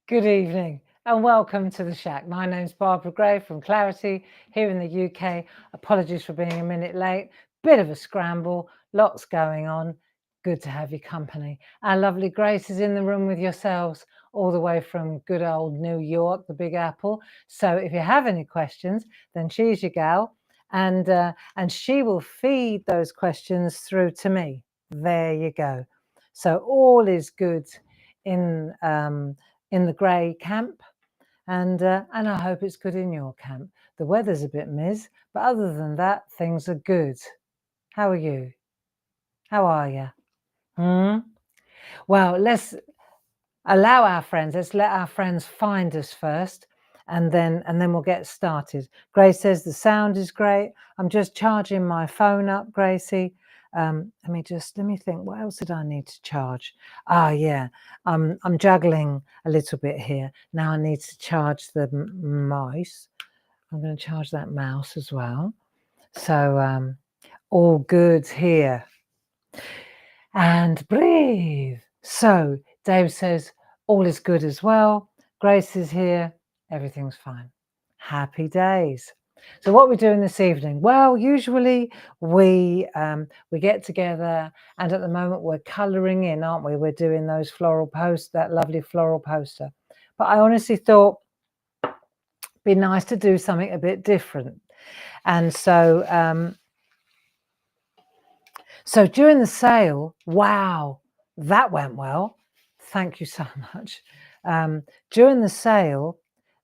Good evening and welcome to the Shack. My name's Barbara Gray from Clarity here in the UK. Apologies for being a minute late. Bit of a scramble, lots going on. Good to have your company. Our lovely Grace is in the room with yourselves all the way from good old New York, the Big Apple. So if you have any questions, then she's your gal, and she will feed those questions through to me. There you go. So all is good in the Grey camp, and I hope it's good in your camp. The weather's a bit miz, but other than that, things are good. How are you? How are you? Well, let's let our friends find us first, and then we'll get started. Grace says the sound is great. I'm just charging my phone up, Gracie. Let me think, what else did I need to charge? Yeah, I'm juggling a little bit here. Now I need to charge the mouse. I'm going to charge that mouse as well. So all good here. And breathe. So Dave says all is good as well. Grace is here. Everything's fine. Happy days. So what we're doing this evening? Well, usually we get together, and at the moment we're colouring in, aren't we? We're doing those floral posts, that lovely floral poster. But I honestly thought it'd be nice to do something a bit different. And so during the sale, wow, that went well. Thank you so much. During the sale,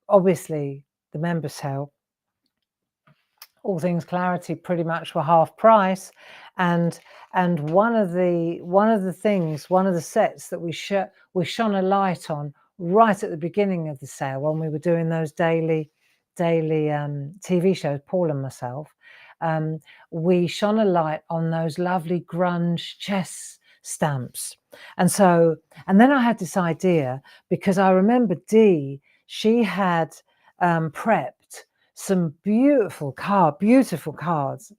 obviously the member sale, all things Clarity pretty much were half price, and one of the sets that we shone a light on right at the beginning of the sale when we were doing those daily TV shows, Paul and myself. We shone a light on those lovely grunge chess stamps, and then I had this idea because I remember Dee, she had prepped some beautiful cards,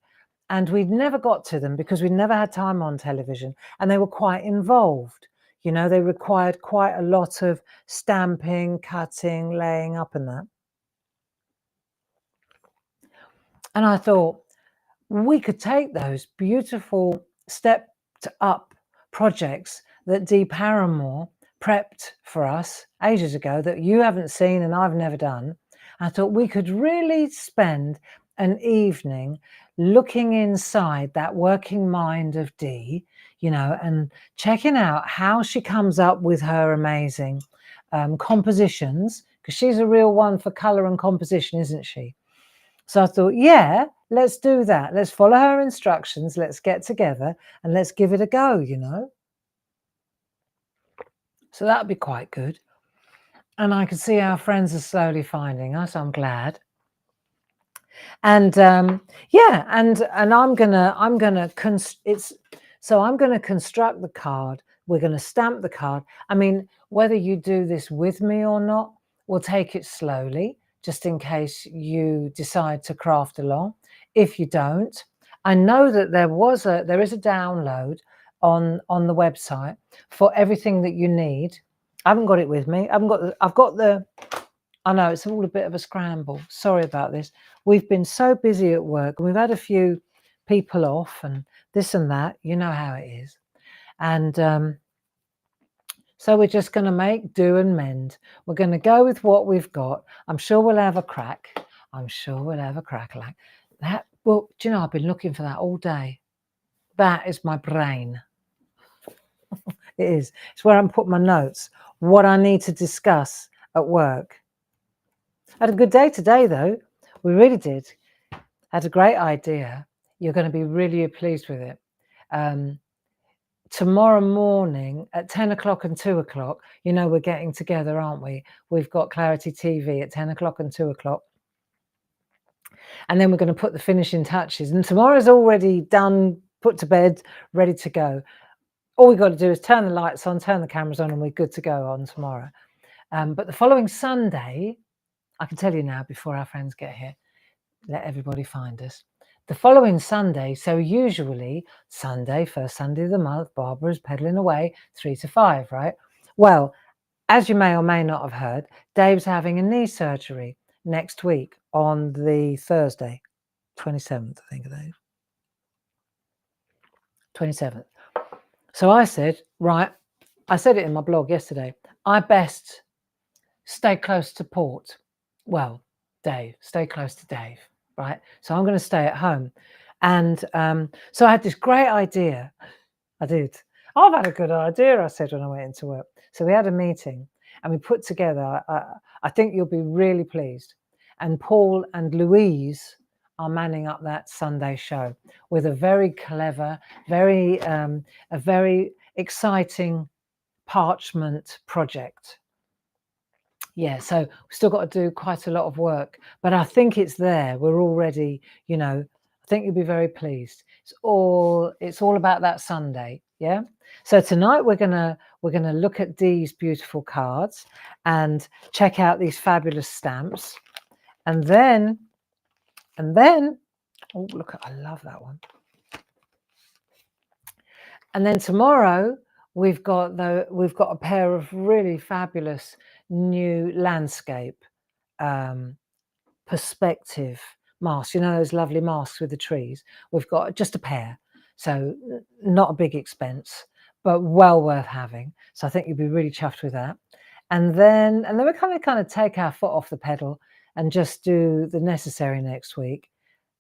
and we'd never got to them because we'd never had time on television, and they were quite involved. You know, they required quite a lot of stamping, cutting, laying up and that. And I thought we could take those beautiful stepped up projects that Dee Paramore prepped for us ages ago that you haven't seen and I've never done. I thought we could really spend an evening looking inside that working mind of Dee, you know, and checking out how she comes up with her amazing compositions, because she's a real one for colour and composition, isn't she? So I thought, yeah, let's do that. Let's follow her instructions. Let's get together and let's give it a go, you know. So that would be quite good. And I can see our friends are slowly finding us. I'm glad. And yeah, and I'm gonna construct the card. We're gonna stamp the card. I mean, whether you do this with me or not, we'll take it slowly, just in case you decide to craft along. If you don't, I know that there is a download on the website for everything that you need. I haven't got it with me. I know it's all a bit of a scramble. Sorry about this. We've been so busy at work, and we've had a few people off and this and that. You know how it is. And so we're just going to make do and mend. We're going to go with what we've got. I'm sure we'll have a crack. I'm sure we'll have a crack like that. Well, do you know, I've been looking for that all day. That is my brain. It is. It's where I'm putting my notes, what I need to discuss at work. I had a good day today, though. We really did. Had a great idea. You're going to be really pleased with it. Tomorrow morning at 10 o'clock and 2 o'clock, you know, we're getting together, aren't we? We've got Clarity TV at 10 o'clock and 2 o'clock. And then we're going to put the finishing touches. And tomorrow's already done, put to bed, ready to go. All we've got to do is turn the lights on, turn the cameras on, and we're good to go on tomorrow. But the following Sunday, I can tell you now before our friends get here, let everybody find us. The following Sunday, so usually Sunday, first Sunday of the month, Barbara's pedaling away 3 to 5, right? Well, as you may or may not have heard, Dave's having a knee surgery next week on the Thursday, 27th, I think it is. 27th. So I said, right, I said it in my blog yesterday, I best stay close to Port. Well, Dave, stay close to Dave, right? So I'm going to stay at home. And so I had this great idea. I did. I've had a good idea, I said when I went into work. So we had a meeting and we put together, I think you'll be really pleased. And Paul and Louise are manning up that Sunday show with a very clever, a very exciting parchment project. Yeah, so we've still got to do quite a lot of work, but I think it's there. We're already, you know, I think you'll be very pleased. It's all about that Sunday. Yeah. So tonight we're gonna look at Dee's beautiful cards and check out these fabulous stamps, and then oh look, I love that one. And then tomorrow we've got a pair of really fabulous new landscape perspective masks. You know those lovely masks with the trees? We've got just a pair, so not a big expense, but well worth having. So I think you'll be really chuffed with that. And then we're kind of take our foot off the pedal and just do the necessary next week.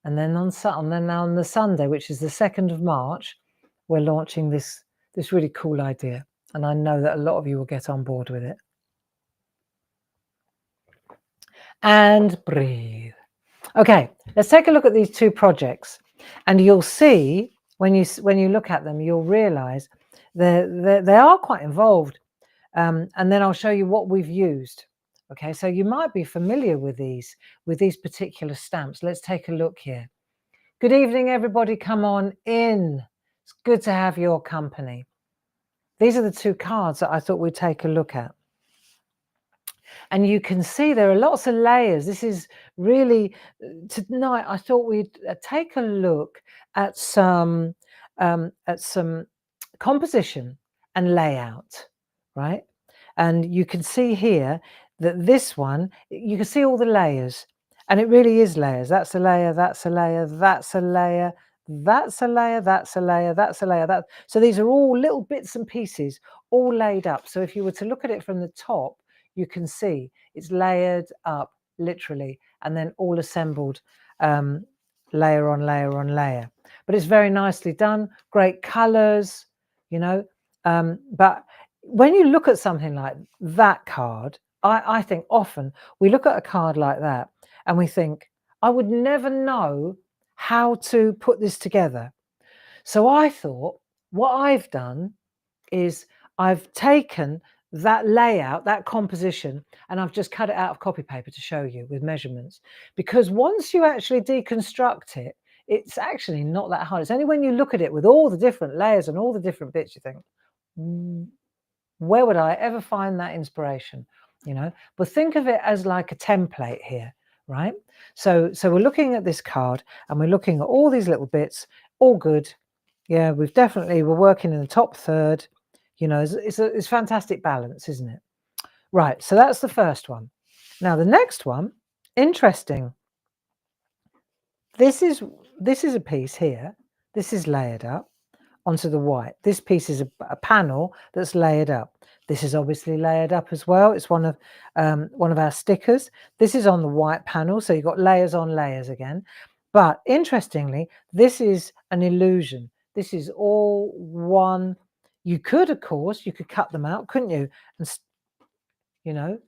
And then on the Sunday, which is the 2nd of March, we're launching this really cool idea. And I know that a lot of you will get on board with it. And breathe. Okay, let's take a look at these two projects, and you'll see when you look at them, you'll realize they are quite involved. And then I'll show you what we've used. Okay, so you might be familiar with these particular stamps. Let's take a look here. Good evening, everybody. Come on in. It's good to have your company. These are the two cards that I thought we'd take a look at. And you can see there are lots of layers. This is really, tonight I thought we'd take a look at some composition and layout, right? And you can see here that this one, you can see all the layers, and it really is layers. That's a layer, that's a layer, that's a layer, that's a layer, that's a layer, that's a layer. So these are all little bits and pieces all laid up. So if you were to look at it from the top, you can see it's layered up literally and then all assembled, layer on layer on layer. But it's very nicely done, great colors, you know. But when you look at something like that card, I think often we look at a card like that and we think, I would never know how to put this together. So I thought what I've done is I've taken that layout, that composition, and I've just cut it out of copy paper to show you with measurements. Because once you actually deconstruct it, it's actually not that hard. It's only when you look at it with all the different layers and all the different bits, you think, where would I ever find that inspiration? You know, but think of it as like a template here, right? So we're looking at this card and we're looking at all these little bits, all good. Yeah, we're working in the top third. You know, it's fantastic balance, isn't it? Right, so that's the first one. Now the next one, interesting. This is a piece here. This is layered up onto the white. This piece is a panel that's layered up. This is obviously layered up as well. It's one of our stickers. This is on the white panel, so you've got layers on layers again. But interestingly, this is an illusion. This is all one. You could, of course, you could cut them out, couldn't you? And, you know,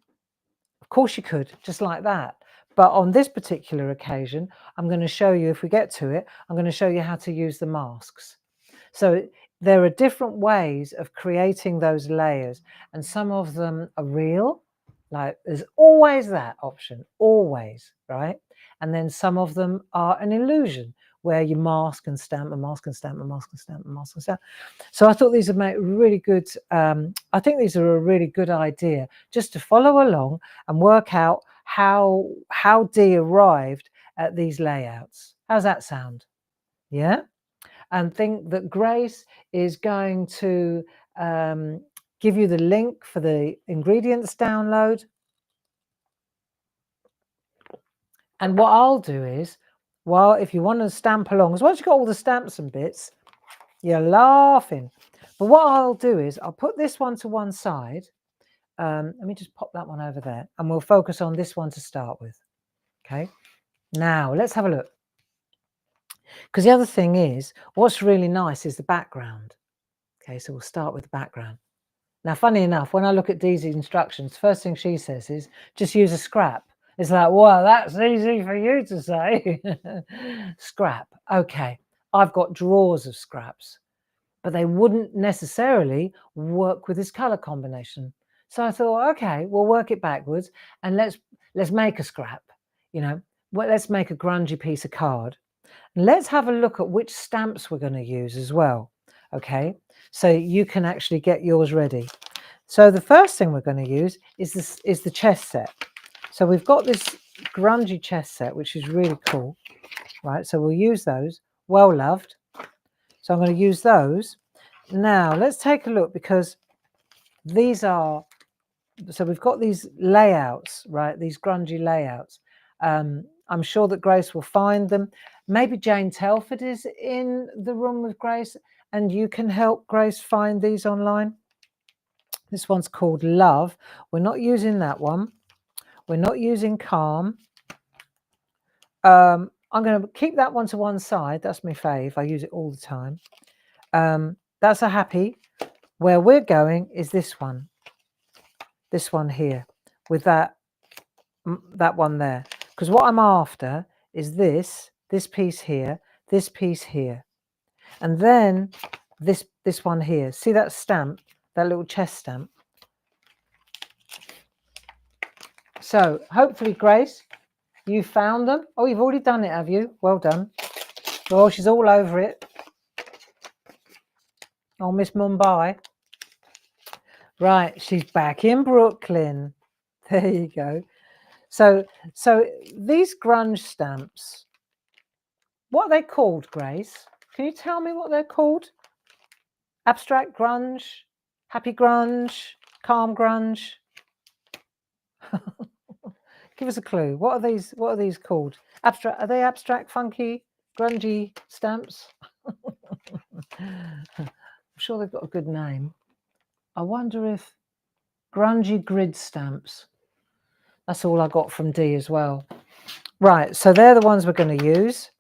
of course you could, just like that. But on this particular occasion, I'm going to show you, if we get to it, I'm going to show you how to use the masks. So there are different ways of creating those layers, and some of them are real, like there's always that option, always, right? And then some of them are an illusion where you mask and stamp and mask and stamp and mask and stamp and mask and stamp. So I thought these would make really good, I think these are a really good idea just to follow along and work out how Dee arrived at these layouts. How's that sound? Yeah? And think that Grace is going to give you the link for the ingredients download. And what I'll do is, well, if you want to stamp along, because once you've got all the stamps and bits, you're laughing. But what I'll do is I'll put this one to one side. Let me just pop that one over there, and we'll focus on this one to start with. Okay, now let's have a look. Because the other thing is, what's really nice is the background. Okay, so we'll start with the background. Now, funny enough, when I look at Dee's instructions, first thing she says is just use a scrap. It's like, well, that's easy for you to say. Scrap. Okay, I've got drawers of scraps, but they wouldn't necessarily work with this color combination. So I thought, okay, we'll work it backwards, and let's make a scrap. You know, well, let's make a grungy piece of card. And let's have a look at which stamps we're going to use as well. Okay, so you can actually get yours ready. So the first thing we're going to use is the chess set. So we've got this grungy chess set, which is really cool, right? So we'll use those. Well loved. So I'm going to use those. Now let's take a look, because these are, so we've got these layouts, right? These grungy layouts. I'm sure that Grace will find them. Maybe Jane Telford is in the room with Grace, and you can help Grace find these online. This one's called Love. We're not using that one. We're not using Calm. I'm going to keep that one to one side. That's my fave. I use it all the time. That's a Happy. Where we're going is this one here, with that one there. Because what I'm after is this piece here, this piece here, and then this one here. See that stamp, that little chest stamp? So hopefully, Grace, you found them. Oh, you've already done it, have you? Well done. Oh, she's all over it. Oh, Miss Mumbai. Right, she's back in Brooklyn. There you go. So these grunge stamps, what are they called, Grace? Can you tell me what they're called? Abstract grunge, happy grunge, calm grunge. Give us a clue. What are these called? Abstract? Are they abstract, funky, grungy stamps? I'm sure they've got a good name. I wonder if grungy grid stamps. That's all I got from Dee as well. Right, so they're the ones we're going to use.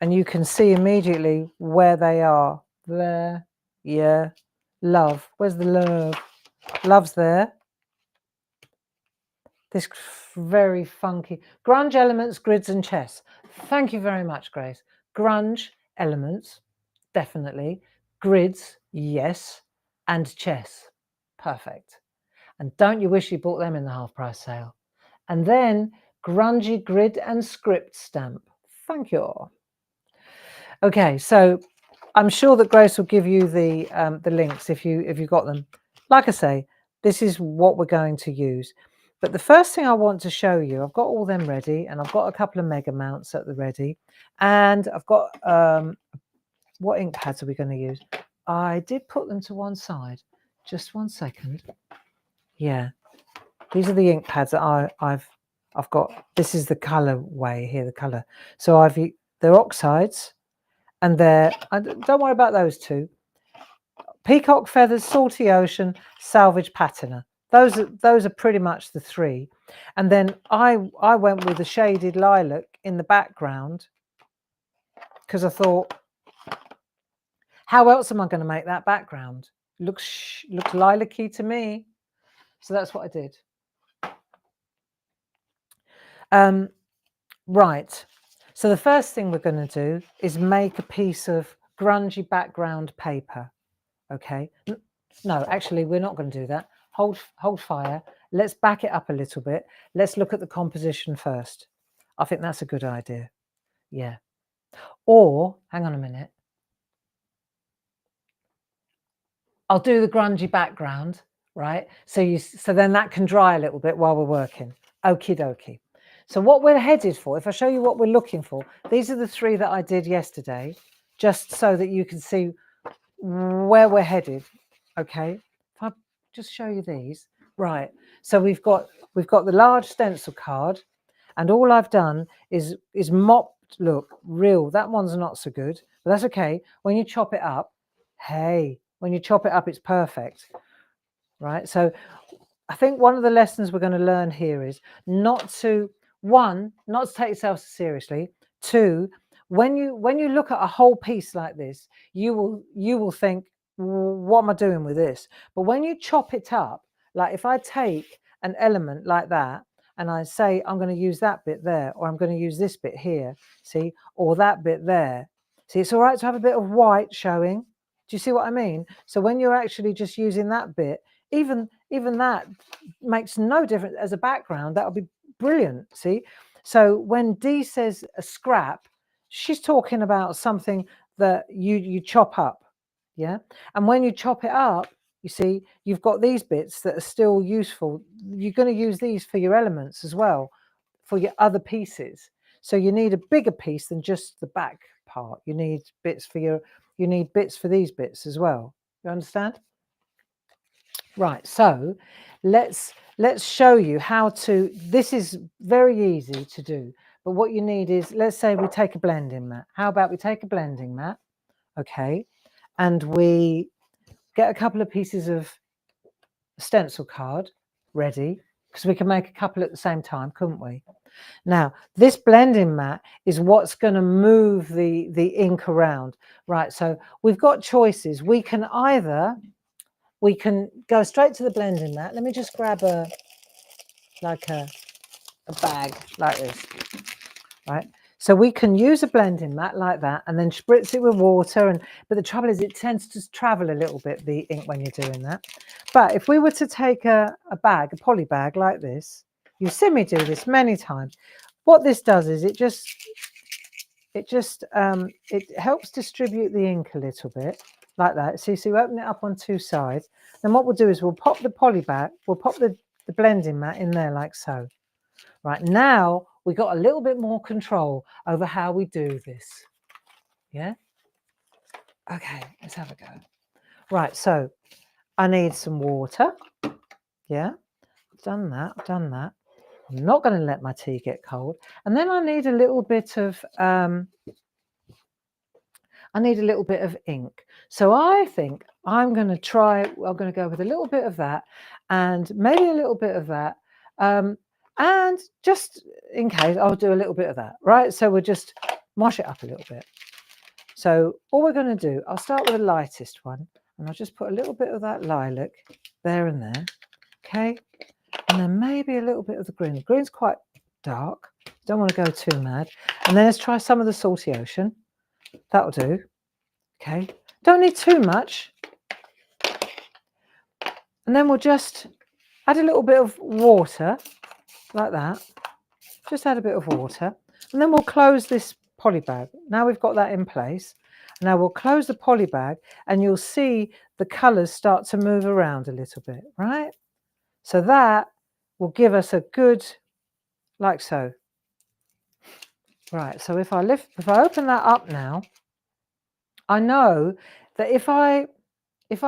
And you can see immediately where they are. There, yeah. Love. Where's the love? Love's there. This very funky. Grunge elements, grids and chess. Thank you very much, Grace. Grunge elements, definitely. Grids, yes. And chess. Perfect. And don't you wish you bought them in the half price sale? And then grungy grid and script stamp. Thank you. Okay, so I'm sure that Grace will give you the links if you got them. Like I say, this is what we're going to use. But the first thing I want to show you, I've got all them ready, and I've got a couple of mega mounts at the ready, and I've got what ink pads are we going to use? I did put them to one side. Just 1 second. Yeah, these are the ink pads that I've got. This is the color way here, the color. So they're oxides. And don't worry about those two. Peacock Feathers, Salty Ocean, Salvage Patina. Those are pretty much the three. And then I went with the shaded lilac in the background, because I thought, how else am I going to make that background? Looks lilac-y to me. So that's what I did. Right. So the first thing we're going to do is make a piece of grungy background paper. Okay. No, actually, we're not going to do that. Hold fire. Let's back it up a little bit. Let's look at the composition first. I think that's a good idea. Yeah. Or, hang on a minute. I'll do the grungy background, right? So then that can dry a little bit while we're working. Okie dokie. So what we're headed for, if I show you what we're looking for, these are the three that I did yesterday, just so that you can see where we're headed. Okay, if I just show you these. Right, so we've got the large stencil card, and all I've done is mopped. Look, real, that one's not so good, but that's okay. When you chop it up, hey, when you chop it up, it's perfect. Right, so I think one of the lessons we're going to learn here is not to take yourself seriously. Two, when you look at a whole piece like this, you will think, what am I doing with this? But when you chop it up, like if I take an element like that and I say I'm going to use that bit there, or I'm going to use this bit here, see, or that bit there. See, it's all right to have a bit of white showing. Do you see what I mean? So when you're actually just using that bit, even that makes no difference as a background. That would be brilliant. See, so when Dee says a scrap, she's talking about something that you chop up. Yeah, and when you chop it up, you see you've got these bits that are still useful. You're going to use these for your elements as well, for your other pieces. So you need a bigger piece than just the back part. You need bits for these bits as well. You understand? Right, so let's show you how to. This is very easy to do, but what you need is, let's say we take a blending mat. How about we take a blending mat, okay, and we get a couple of pieces of stencil card ready, because we can make a couple at the same time, couldn't we? Now, this blending mat is what's going to move the ink around. Right, so we've got choices. We can go straight to the blending mat. Let me just grab a bag like this, right? So we can use a blending mat like that and then spritz it with water. But the trouble is it tends to travel a little bit, the ink, when you're doing that. But if we were to take a poly bag like this, you've seen me do this many times. What this does is it helps distribute the ink a little bit like that. So you open it up on two sides. Then what we'll do is we'll pop the the blending mat in there like so. Right, now we got a little bit more control over how we do this. Yeah? Okay, let's have a go. Right, so I need some water. Yeah, I've done that. I'm not going to let my tea get cold. And then I need a little bit of ink. So I think I'm going to go with a little bit of that and maybe a little bit of that. And just in case, I'll do a little bit of that, right? So we'll just mosh it up a little bit. So all we're going to do, I'll start with the lightest one, and I'll just put a little bit of that lilac there and there, okay? And then maybe a little bit of the green. The green's quite dark. Don't want to go too mad. And then let's try some of the salty ocean. That'll do, okay? Don't need too much. And then we'll just add a little bit of water, like that. Just add a bit of water, and then we'll close this poly bag. Now we've got that in place. Now we'll close the poly bag, and you'll see the colours start to move around a little bit, right? So that will give us a good, like so. Right, so if I open that up now, I know that if I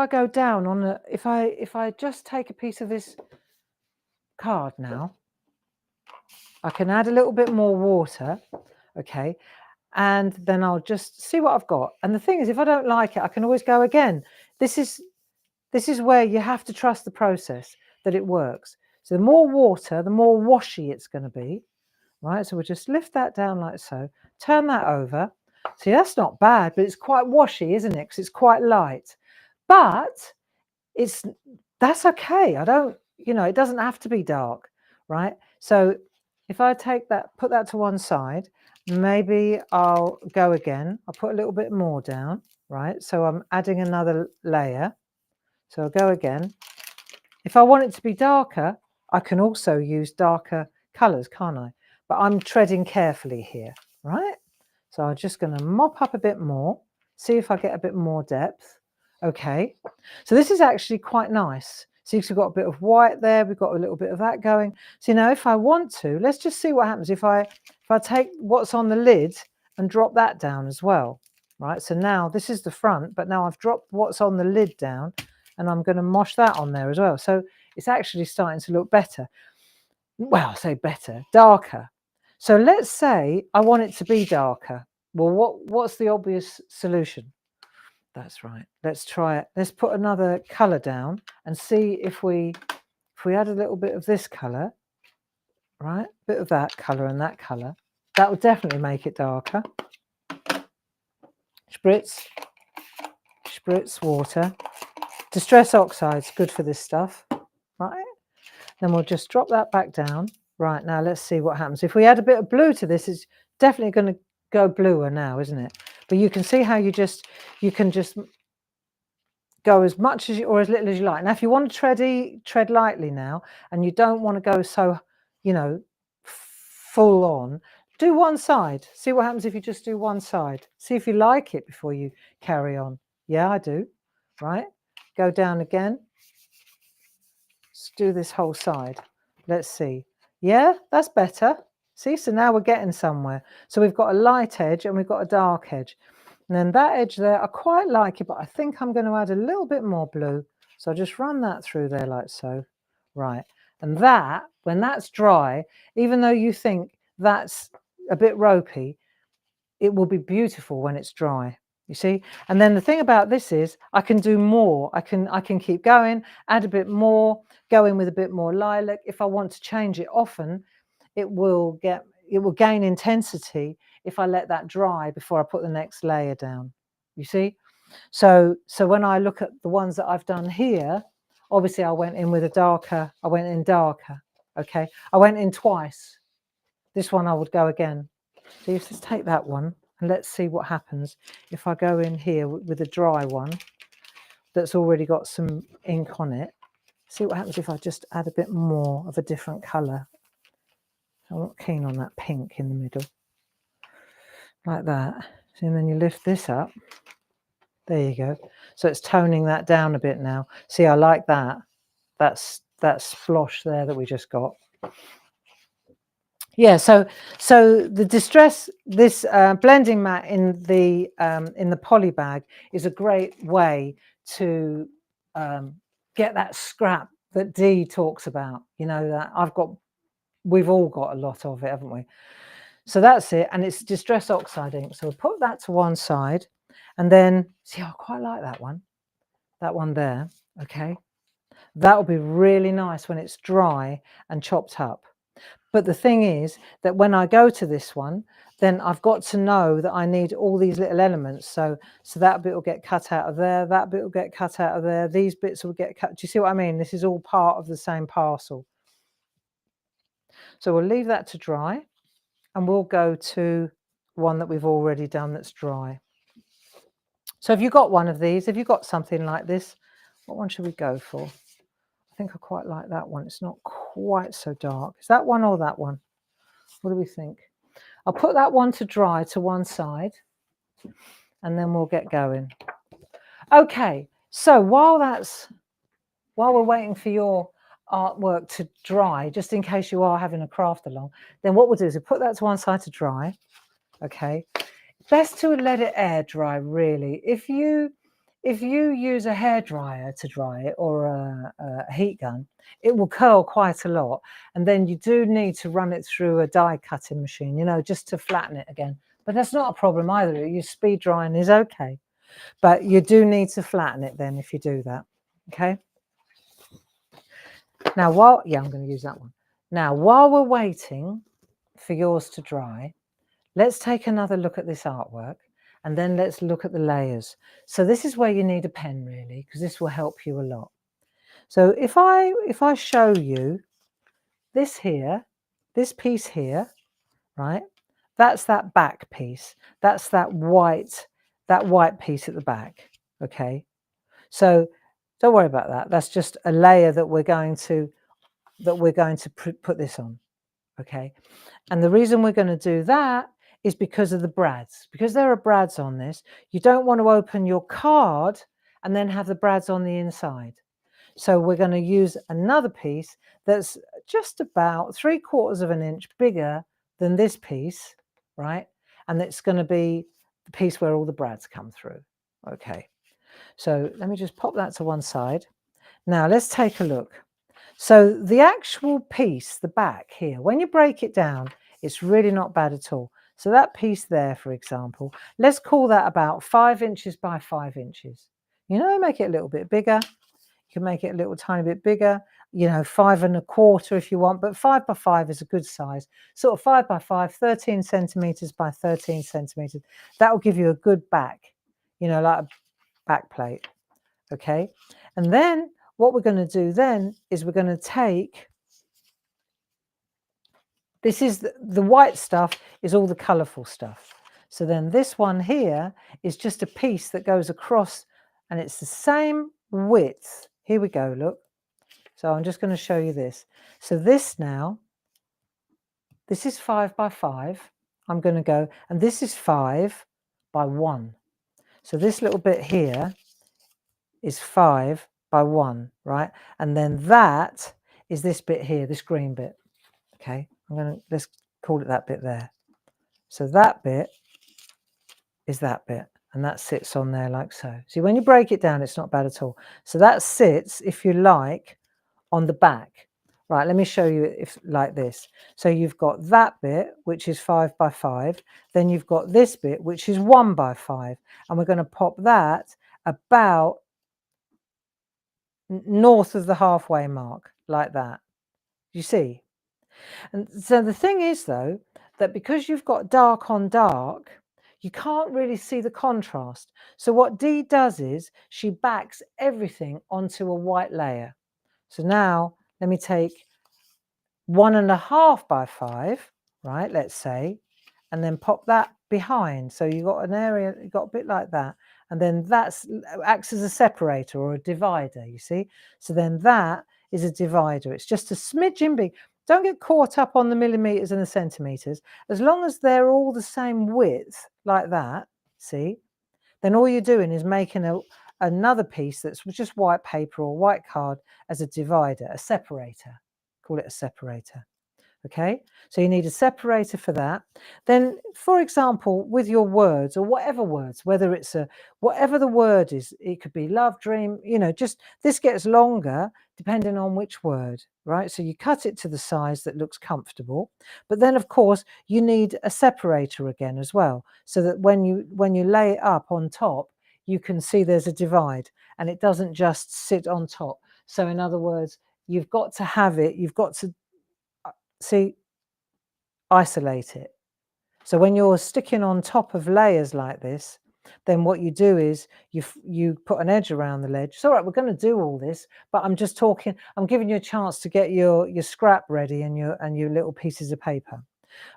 go down on the, if I just take a piece of this card now, I can add a little bit more water, okay, and then I'll just see what I've got. And the thing is, if I don't like it, I can always go again. This is where you have to trust the process, that it works. So the more water, the more washy it's going to be, right? So we'll just lift that down like so, turn that over. See, that's not bad, but it's quite washy, isn't it? Because it's quite light. But that's okay. It doesn't have to be dark, right? So if I take that, put that to one side, maybe I'll go again. I'll put a little bit more down, right? So I'm adding another layer. So I'll go again. If I want it to be darker, I can also use darker colours, can't I? But I'm treading carefully here, right? So I'm just going to mop up a bit more, see if I get a bit more depth. Okay, so this is actually quite nice. So you've got a bit of white there, we've got a little bit of that going. So now if I want to, let's just see what happens if I take what's on the lid and drop that down as well, right? So now this is the front, but now I've dropped what's on the lid down, and I'm going to mosh that on there as well. So it's actually starting to look better. Well, I say better, darker. So let's say I want it to be darker. Well, what's the obvious solution? That's right. Let's try it. Let's put another colour down and see if we add a little bit of this colour, right? A bit of that colour and that colour. That will definitely make it darker. Spritz, spritz water. Distress oxide's good for this stuff, right? Then we'll just drop that back down. Right, now let's see what happens. If we add a bit of blue to this, it's definitely going to go bluer now, isn't it? But you can see how you can just go as much as or as little as you like. Now, if you want to tread lightly now, and you don't want to go so, full on, do one side. See what happens if you just do one side. See if you like it before you carry on. Yeah, I do. Right, go down again. Let's do this whole side. Let's see. Yeah, that's better. See, so now we're getting somewhere. So we've got a light edge and we've got a dark edge. And then that edge there, I quite like it, but I think I'm going to add a little bit more blue. So I'll just run that through there like so. Right. And that, when that's dry, even though you think that's a bit ropey, it will be beautiful when it's dry. You see? And then the thing about this is I can do more. I can keep going, add a bit more, go in with a bit more lilac. If I want to change it often, it will gain intensity if I let that dry before I put the next layer down. You see? So when I look at the ones that I've done here, obviously I went in with a darker, I went in darker. Okay. I went in twice. This one I would go again. So you just take that one and let's see what happens if I go in here with a dry one that's already got some ink on it. See what happens if I just add a bit more of a different colour. I'm not keen on that pink in the middle. Like that. And then you lift this up. There you go. So it's toning that down a bit now. See, I like that. That splosh there that we just got. Yeah, so the distress, this blending mat in the poly bag is a great way to get that scrap that Dee talks about. You know, that we've all got a lot of it, haven't we? So that's it, and it's distress oxide ink. So we'll put that to one side, and then see, I quite like that one there. Okay, that will be really nice when it's dry and chopped up. But the thing is that when I go to this one, then I've got to know that I need all these little elements. So that bit will get cut out of there, that bit will get cut out of there, these bits will get cut. Do you see what I mean? This is all part of the same parcel. So we'll leave that to dry and we'll go to one that we've already done that's dry. So if you've got one of these, if you've got something like this, what one should we go for? I think I quite like that one. It's not quite so dark. Is that one or that one? What do we think? I'll put that one to dry to one side and then we'll get going. Okay, so while we're waiting for your artwork to dry, just in case you are having a craft along, then what we'll do is we'll put that to one side to dry. Okay, best to let it air dry, really. If you use a hairdryer to dry it or a heat gun, it will curl quite a lot. And then you do need to run it through a die cutting machine, you know, just to flatten it again. But that's not a problem either. Your speed drying is okay. But you do need to flatten it then if you do that. Okay. Now, I'm going to use that one. Now, while we're waiting for yours to dry, let's take another look at this artwork. And then let's look at the layers. So this is where you need a pen really, because this will help you a lot. So if I show you this here, this piece here, right? That's that back piece. That's that white piece at the back. Okay. So don't worry about that. That's just a layer that we're going to put this on. Okay. And the reason we're going to do that is because of the brads. Because there are brads on this, you don't want to open your card and then have the brads on the inside. So we're going to use another piece that's just about 3/4 of an inch bigger than this piece, right? And it's going to be the piece where all the brads come through. Okay. So let me just pop that to one side. Now let's take a look. So the actual piece, the back here, when you break it down, it's really not bad at all. So that piece there, for example, let's call that about 5 inches by 5 inches. You know, make it a little bit bigger. You can make it a little tiny bit bigger, you know, 5 1/4 if you want, but 5 by 5 is a good size. Sort of 5 by 5, 13 centimeters by 13 centimeters. That will give you a good back, you know, like a back plate. Okay. And then what we're going to do then is we're going to take, this is the white stuff is all the colourful stuff. So then this one here is just a piece that goes across and it's the same width. Here we go, look. So I'm just going to show you this. So this now, this is 5 by 5. I'm going to go, and this is 5 by 1. So this little bit here is 5 by 1, right? And then that is this bit here, this green bit. Okay, let's call it that bit there. So that bit is that bit, and that sits on there like so. See, when you break it down, it's not bad at all. So that sits, if you like, on the back. Right, let me show you if like this. So you've got that bit, which is 5 by 5. Then you've got this bit, which is 1 by 5. And we're going to pop that about north of the halfway mark, like that. You see? And so the thing is, though, that because you've got dark on dark, you can't really see the contrast. So what Dee does is she backs everything onto a white layer. So now let me take 1 1/2 by 5, right, let's say, and then pop that behind. So you've got an area, you've got a bit like that. And then that acts as a separator or a divider, you see. So then that is a divider. It's just a smidgen big. Don't get caught up on the millimeters and the centimeters. As long as they're all the same width, like that, see, then all you're doing is making another piece that's just white paper or white card as a divider, a separator. Call it a separator. Okay, so you need a separator for that. Then, for example, with your words or whatever words, whether it's whatever the word is, it could be love, dream, you know, just this gets longer depending on which word, right? So you cut it to the size that looks comfortable. But then, of course, you need a separator again as well, so that when you lay it up on top, you can see there's a divide and it doesn't just sit on top. So in other words, you've got to have it, you've got to see, isolate it. So when you're sticking on top of layers like this, then what you do is you put an edge around the ledge. It's all right, we're going to do all this, but I'm just talking, I'm giving you a chance to get your scrap ready and your little pieces of paper.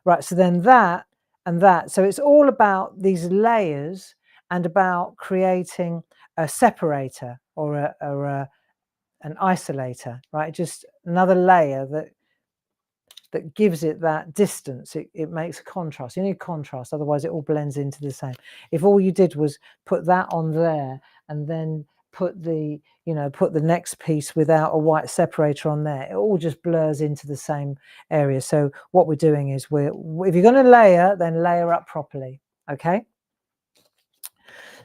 Right, so then that and that. So it's all about these layers and about creating a separator or an isolator, right? Just another layer that gives it that distance. It makes a contrast. You need contrast, otherwise it all blends into the same. If all you did was put that on there and then put the next piece without a white separator on there, it all just blurs into the same area. So what we're doing is if you're going to layer, then layer up properly. Okay.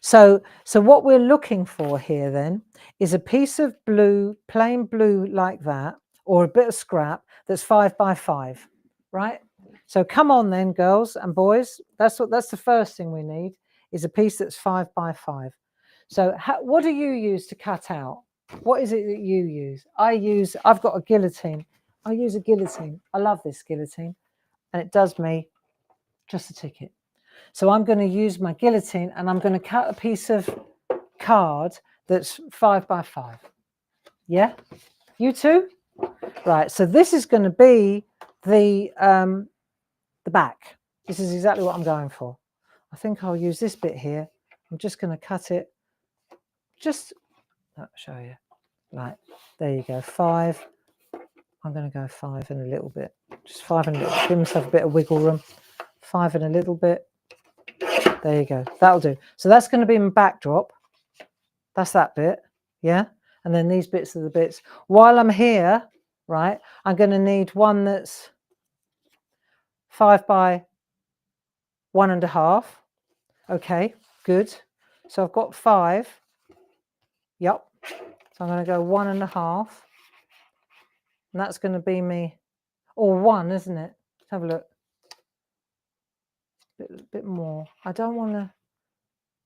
So what we're looking for here then is a piece of blue, plain blue like that, or a bit of scrap that's 5 by 5, right? So come on then, girls and boys. That's the first thing we need, is a piece that's 5 by 5. So what do you use to cut out? What is it that you use? I've got a guillotine. I use a guillotine. I love this guillotine, and it does me just a ticket. So I'm going to use my guillotine and I'm going to cut a piece of card that's 5 by 5. Yeah? You too? Right, so this is going to be the back. This is exactly what I'm going for. I think I'll use this bit here. I'm just going to cut it. I'll show you. Right, there you go, 5. I'm going to go 5 and a little bit. Just 5 and a little. Give myself a bit of wiggle room. 5 and a little bit. There you go. That'll do. So that's going to be my backdrop. That's that bit. Yeah. And then these bits are the bits. While I'm here, right, I'm going to need one that's 5 by 1 1/2. Okay, good. So I've got 5. Yep. So I'm going to go 1.5. And that's going to be me, or 1, isn't it? Let's have a look. A bit more. I don't want to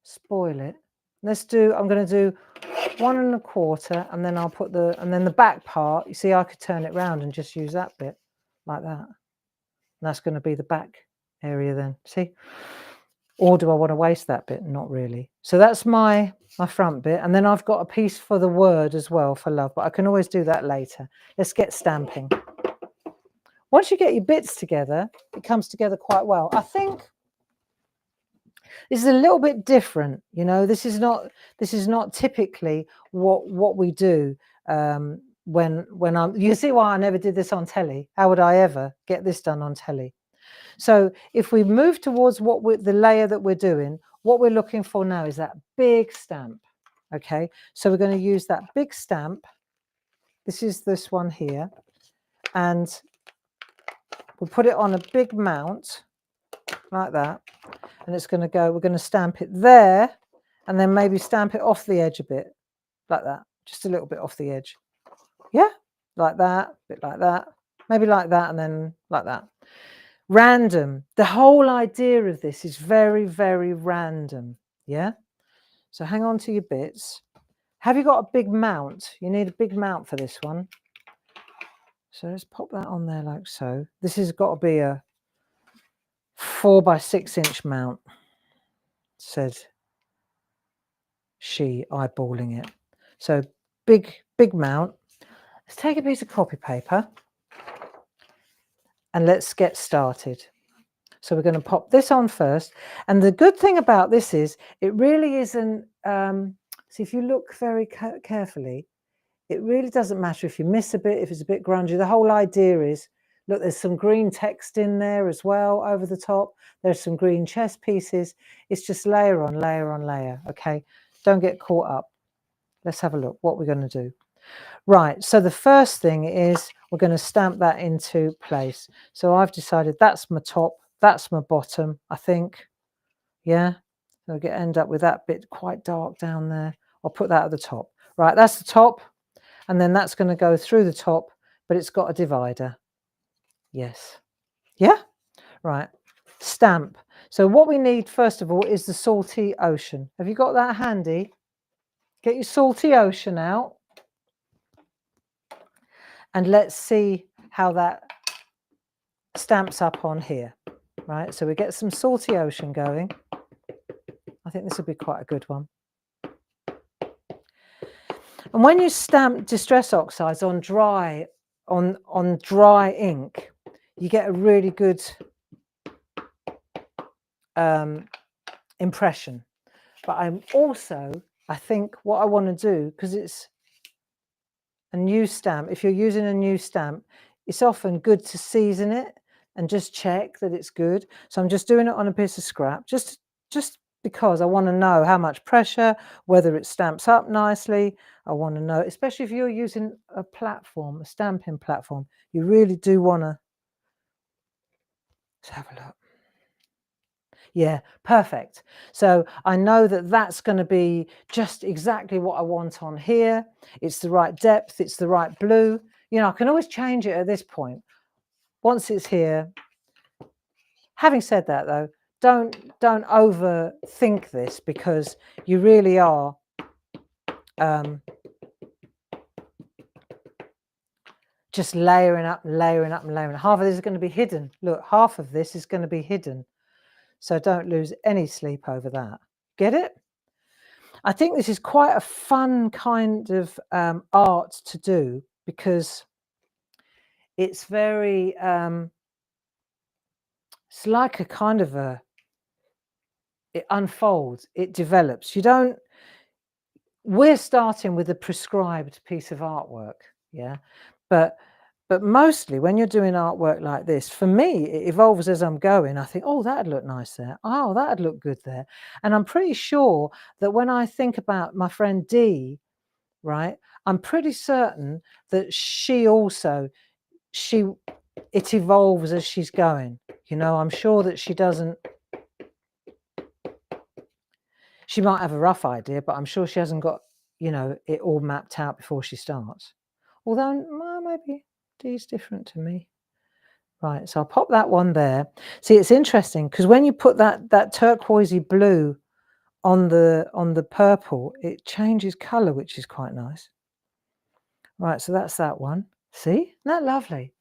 spoil it. Let's do, I'm going to do 1.25, and then I'll put and then the back part, you see, I could turn it round and just use that bit like that. And that's going to be the back area then, see? Or do I want to waste that bit? Not really. So that's my front bit. And then I've got a piece for the word as well, for love, but I can always do that later. Let's get stamping. Once you get your bits together, it comes together quite well. I think this is a little bit different, you know. This is not typically what we do when I'm. You see why I never did this on telly? How would I ever get this done on telly? So if we move towards the layer that we're doing, what we're looking for now is that big stamp. Okay, so we're going to use that big stamp. This is this one here, and we'll put it on a big mount like that. And it's going to go, we're going to stamp it there, and then maybe stamp it off the edge a bit, like that, just a little bit off the edge. Yeah, like that, a bit like that, maybe like that, and then like that. Random. The whole idea of this is very, very random. Yeah. So hang on to your bits. Have you got a big mount? You need a big mount for this one. So let's pop that on there like so. This has got to be a 4 by 6 inch mount, said she, eyeballing it. So big mount. Let's take a piece of copy paper and let's get started. So we're going to pop this on first. And the good thing about this is it really isn't, see, if you look very carefully, it really doesn't matter if you miss a bit, if it's a bit grungy. The whole idea is, look, there's some green text in there as well over the top. There's some green chess pieces. It's just layer on layer on layer, okay? Don't get caught up. Let's have a look what we're going to do. Right, so the first thing is we're going to stamp that into place. So I've decided that's my top, that's my bottom, I think. Yeah, so we'll end up with that bit quite dark down there. I'll put that at the top. Right, that's the top. And then that's going to go through the top, but it's got a divider. Yes. Yeah? Right. Stamp. So what we need, first of all, is the salty ocean. Have you got that handy? Get your salty ocean out. And let's see how that stamps up on here. Right. So we get some salty ocean going. I think this will be quite a good one. And when you stamp distress oxides on dry ink, you get a really good impression. But I think what I want to do, because it's a new stamp, if you're using a new stamp, it's often good to season it and just check that it's good. So I'm just doing it on a piece of scrap, just because I want to know how much pressure, whether it stamps up nicely. I want to know, especially if you're using a platform, a stamping platform, you really do want to. Let's have a look. Yeah, perfect. So I know that that's going to be just exactly what I want on here. It's the right depth. It's the right blue. You know, I can always change it at this point once it's here. Having said that, though, don't overthink this, because you really are just layering up and layering up and layering. Half of this is going to be hidden. Look, half of this is going to be hidden. So don't lose any sleep over that. Get it? I think this is quite a fun kind of art to do, because it's very, it's like a kind of it unfolds, it develops. We're starting with a prescribed piece of artwork, yeah? But mostly when you're doing artwork like this, for me, it evolves as I'm going. I think, oh, that'd look nice there. Oh, that'd look good there. And I'm pretty sure that when I think about my friend Dee, right, I'm pretty certain that it evolves as she's going. You know, I'm sure that she might have a rough idea, but I'm sure she hasn't got you know, it all mapped out before she starts. Although, well, maybe D's different to me. Right, so I'll pop that one there. See, it's interesting because when you put that turquoisey blue on the purple, it changes colour, which is quite nice. Right, so that's that one. See? Isn't that lovely?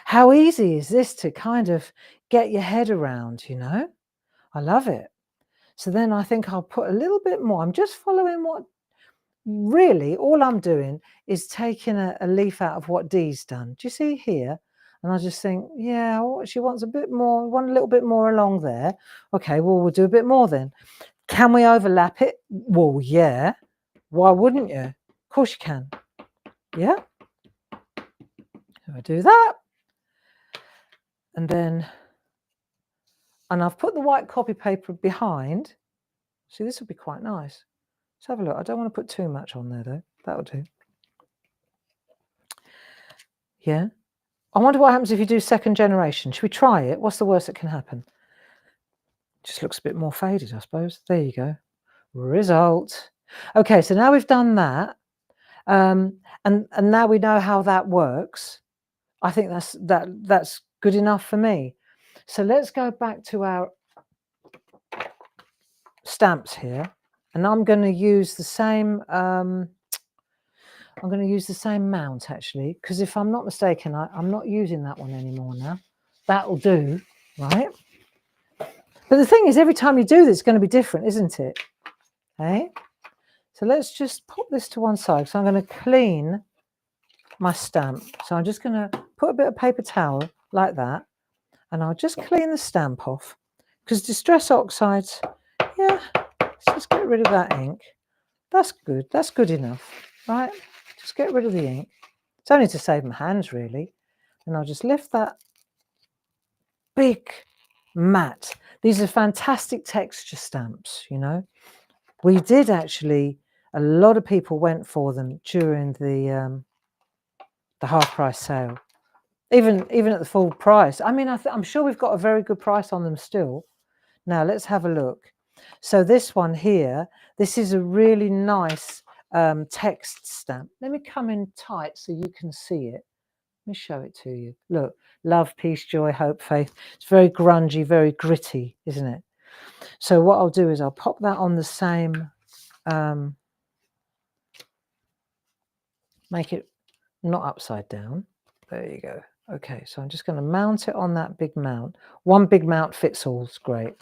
How easy is this to kind of get your head around, you know? I love it. So then I think I'll put a little bit more. I'm just following what, really, all I'm doing is taking a leaf out of what Dee's done. Do you see here? And I just think, yeah, she wants a bit more, want a little bit more along there. Okay, well, we'll do a bit more then. Can we overlap it? Well, yeah. Why wouldn't you? Of course you can. Yeah. So I do that. And then, and I've put the white copy paper behind. See, this would be quite nice. Let's have a look. I don't want to put too much on there, though. That'll do. Yeah. I wonder what happens if you do second generation. Should we try it? What's the worst that can happen? Just looks a bit more faded, I suppose. There you go. Result. Okay, so now we've done that. And now we know how that works. I think that's good enough for me. So let's go back to our stamps here, and I'm going to use the same. I'm going to use the same mount actually, because if I'm not mistaken, I'm not using that one anymore now. That'll do, right? But the thing is, every time you do this, it's going to be different, isn't it? Okay. So let's just pop this to one side. So I'm going to clean my stamp. So I'm just going to put a bit of paper towel like that, and I'll just clean the stamp off, because Distress Oxides, yeah, let's just get rid of that ink. That's good. That's good enough, right? Just get rid of the ink. It's only to save my hands, really. And I'll just lift that big mat. These are fantastic texture stamps, you know. We did actually, a lot of people went for them during the half price sale. Even at the full price. I mean, I'm sure we've got a very good price on them still. Now, let's have a look. So this one here, this is a really nice text stamp. Let me come in tight so you can see it. Let me show it to you. Look, love, peace, joy, hope, faith. It's very grungy, very gritty, isn't it? So what I'll do is I'll pop that on the same, make it not upside down. There you go. Okay, so I'm just going to mount it on that big mount. One big mount fits all. It's great.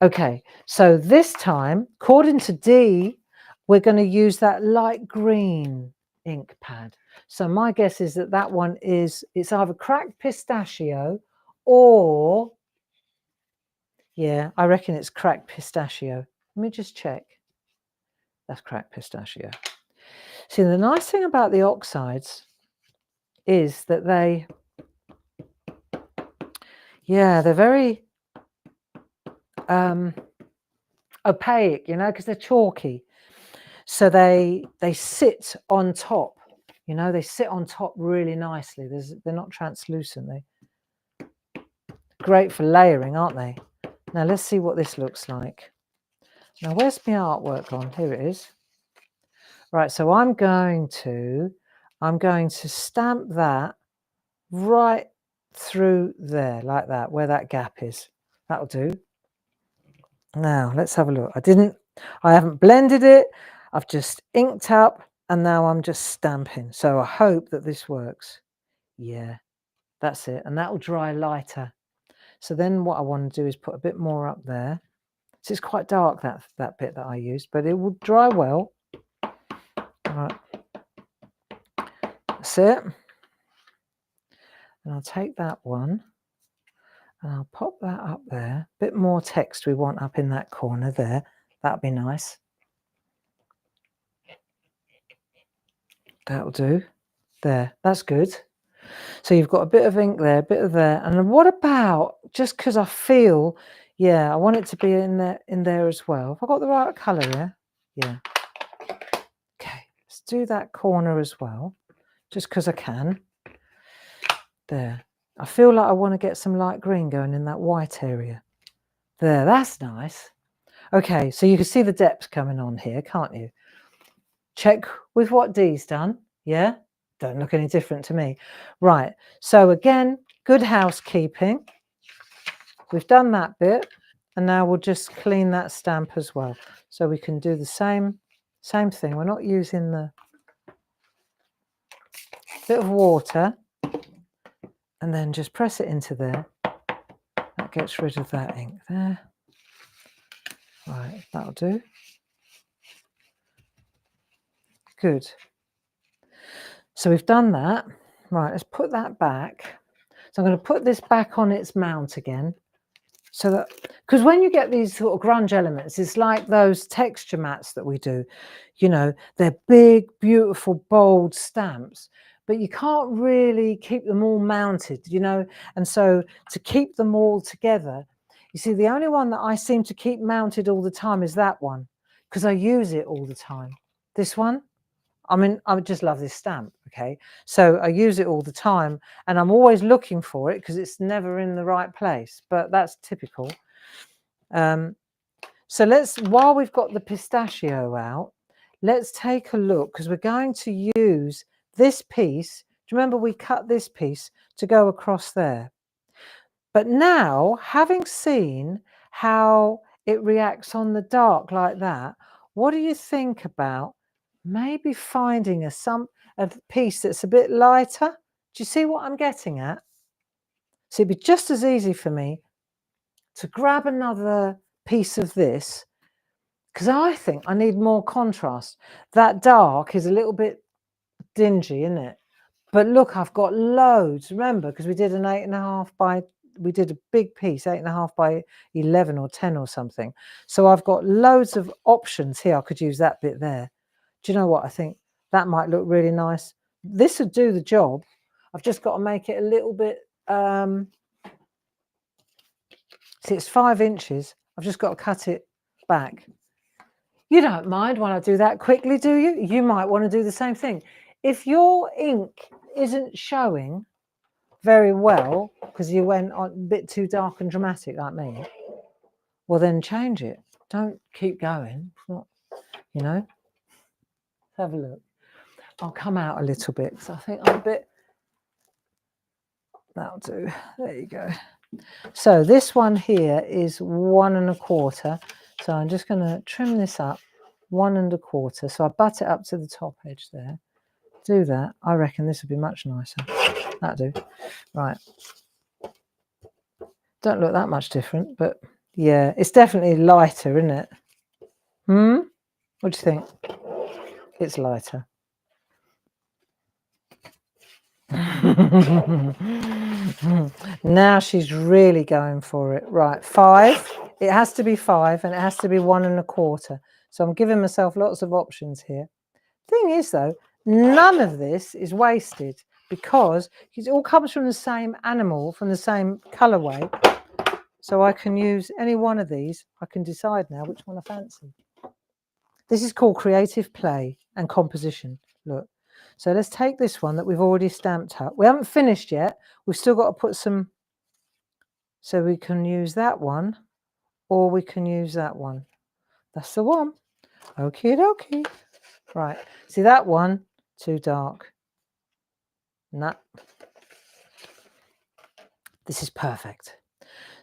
Okay, so this time, according to D, we're going to use that light green ink pad. So my guess is that that one is, it's either cracked pistachio or, yeah, I reckon it's cracked pistachio. Let me just check. That's cracked pistachio. See, the nice thing about the oxides is that they, yeah, they're very opaque, you know, because they're chalky. So they sit on top, you know, they sit on top really nicely. They're not translucent. They're great for layering, aren't they? Now let's see what this looks like. Now where's my artwork on? Here it is. Right, so I'm going to stamp that right through there, like that, where that gap is. That'll do. Now let's have a look. I haven't blended it. I've just inked up, and now I'm just stamping. So I hope that this works. Yeah, that's it. And that will dry lighter. So then what I want to do is put a bit more up there. So it's quite dark, that bit that I used, but it will dry well. All right. That's it. And I'll take that one and I'll pop that up there. A bit more text we want up in that corner there. That'll be nice. That'll do. There, that's good. So you've got a bit of ink there, a bit of there. And what about, just because I feel, yeah, I want it to be in there as well. Have I got the right colour there? Yeah. Okay, let's do that corner as well, just because I can. There. I feel like I want to get some light green going in that white area. There, that's nice. Okay, so you can see the depth coming on here, can't you? Check with what Dee's done. Yeah, don't look any different to me. Right, so again, good housekeeping. We've done that bit, and now we'll just clean that stamp as well. So we can do the same thing. We're not using the bit of water, and then just press it into there. That gets rid of that ink there. Right, that'll do. Good. So we've done that. Right, let's put that back. So I'm going to put this back on its mount again. So that, because when you get these sort of grunge elements, it's like those texture mats that we do. You know, they're big, beautiful, bold stamps, but you can't really keep them all mounted, you know. And so to keep them all together, you see, the only one that I seem to keep mounted all the time is that one, because I use it all the time. This one, I mean, I just love this stamp, okay? So I use it all the time, and I'm always looking for it because it's never in the right place, but that's typical. So let's, while we've got the pistachio out, let's take a look, because we're going to use this piece. Do you remember we cut this piece to go across there? But now, having seen how it reacts on the dark like that, what do you think about maybe finding a piece that's a bit lighter? Do you see what I'm getting at? So it'd be just as easy for me to grab another piece of this, because I think I need more contrast. That dark is a little bit dingy, isn't it? But look, I've got loads. Remember, because we did an 8.5 by, we did a big piece, 8.5 by 11 or 10 or something. So I've got loads of options here. I could use that bit there. Do you know what? I think that might look really nice. This would do the job. I've just got to make it a little bit, see, it's 5 inches. I've just got to cut it back. You don't mind when I do that quickly, do you? You might want to do the same thing. If your ink isn't showing very well because you went on a bit too dark and dramatic like me, well, then change it. Don't keep going. Not, you know. Let's have a look. I'll come out a little bit because I think I'm a bit. That'll do. There you go. So this one here is 1 1/4. So I'm just going to trim this up 1 1/4. So I butt it up to the top edge there. Do that. I reckon this would be much nicer. That'll do. Right. Don't look that much different, but yeah, it's definitely lighter, isn't it? What do you think? It's lighter. Now she's really going for it. Right, 5. It has to be 5, and it has to be 1 1/4. So I'm giving myself lots of options here. Thing is, though, none of this is wasted because it all comes from the same animal, from the same colourway. So I can use any one of these. I can decide now which one I fancy. This is called creative play and composition. Look. So let's take this one that we've already stamped up. We haven't finished yet. We've still got to put some. So we can use that one, or we can use that one. That's the one. Okie dokie. Right. See that one? Too dark. Nah. This is perfect.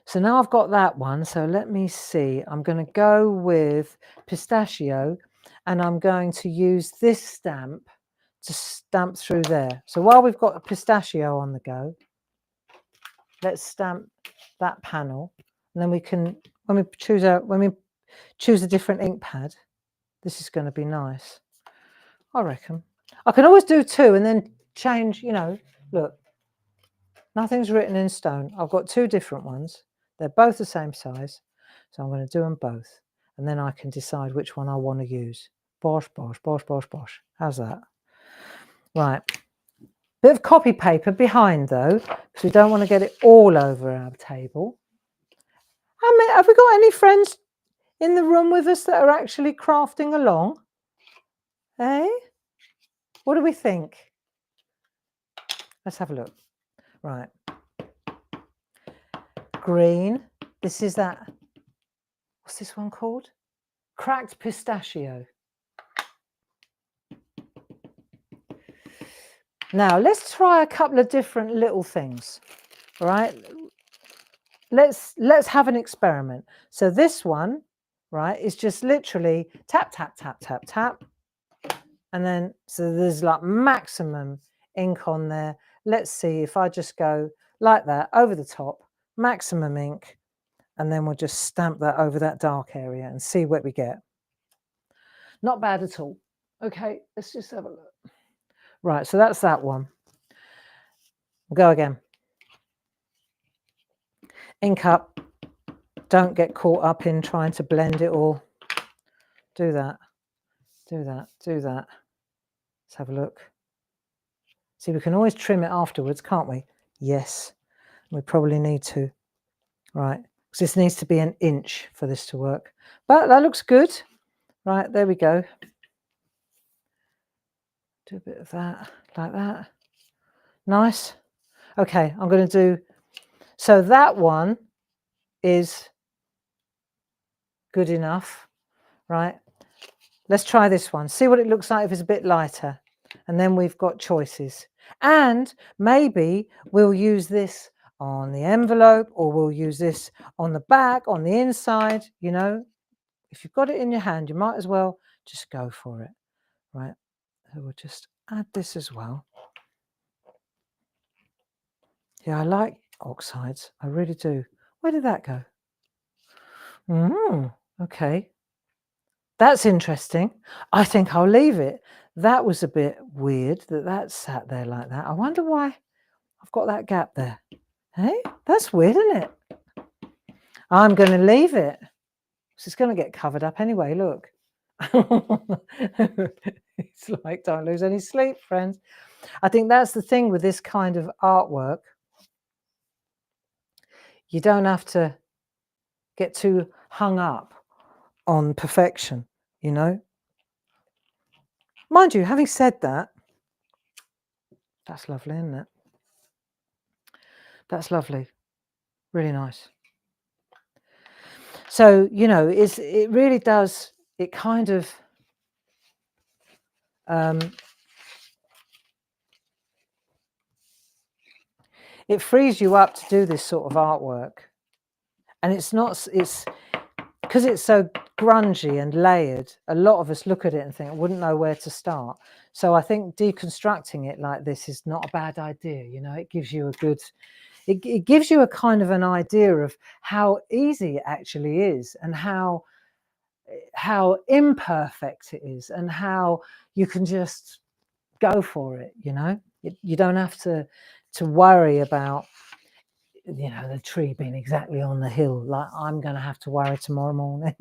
So now I've got that one. So let me see. I'm going to go with pistachio, and I'm going to use this stamp to stamp through there. So while we've got a pistachio on the go, let's stamp that panel, and then we can, when we choose a different ink pad, this is going to be nice. I reckon. I can always do 2 and then change, you know, look, nothing's written in stone. I've got 2 different ones. They're both the same size. So I'm going to do them both. And then I can decide which one I want to use. Bosh, bosh, bosh, bosh, bosh. How's that? Right. Bit of copy paper behind, though, because we don't want to get it all over our table. Have we got any friends in the room with us that are actually crafting along? Eh? What do we think? Let's have a look. Right. Green. This is that. What's this one called? Cracked pistachio. Now let's try a couple of different little things. All right, let's have an experiment. So this one, right, is just literally tap, tap, tap, tap, tap. And then, so there's like maximum ink on there. Let's see if I just go like that over the top, maximum ink, and then we'll just stamp that over that dark area and see what we get. Not bad at all. Okay, let's just have a look. Right, so that's that one. We'll go again. Ink up. Don't get caught up in trying to blend it all. Do that, do that, do that. Let's have a look. See, we can always trim it afterwards, can't we? Yes, we probably need to. Right, because this needs to be an inch for this to work. But that looks good. Right, there we go. Do a bit of that, like that. Nice. Okay, I'm going to do, so that one is good enough, right? Let's try this one. See what it looks like if it's a bit lighter. And then we've got choices. And maybe we'll use this on the envelope, or we'll use this on the back, on the inside, you know. If you've got it in your hand, you might as well just go for it, right? So we'll just add this as well. Yeah, I like oxides. I really do. Where did that go? Okay. That's interesting. I think I'll leave it. That was a bit weird that sat there like that. I wonder why I've got that gap there. Hey, that's weird, isn't it? I'm going to leave it. It's going to get covered up anyway, look. It's like, don't lose any sleep, friends. I think that's the thing with this kind of artwork. You don't have to get too hung up on perfection, you know. Mind you, having said that, that's lovely, isn't it? That's lovely. Really nice. So, you know, it really does, it kind of it frees you up to do this sort of artwork. And it's because it's so grungy and layered, a lot of us look at it and think, I wouldn't know where to start. So I think deconstructing it like this is not a bad idea. You know, it gives you a good, it gives you a kind of an idea of how easy it actually is, and how imperfect it is, and how you can just go for it. You know, you don't have to worry about, you know, the tree being exactly on the hill like I'm going to have to worry tomorrow morning.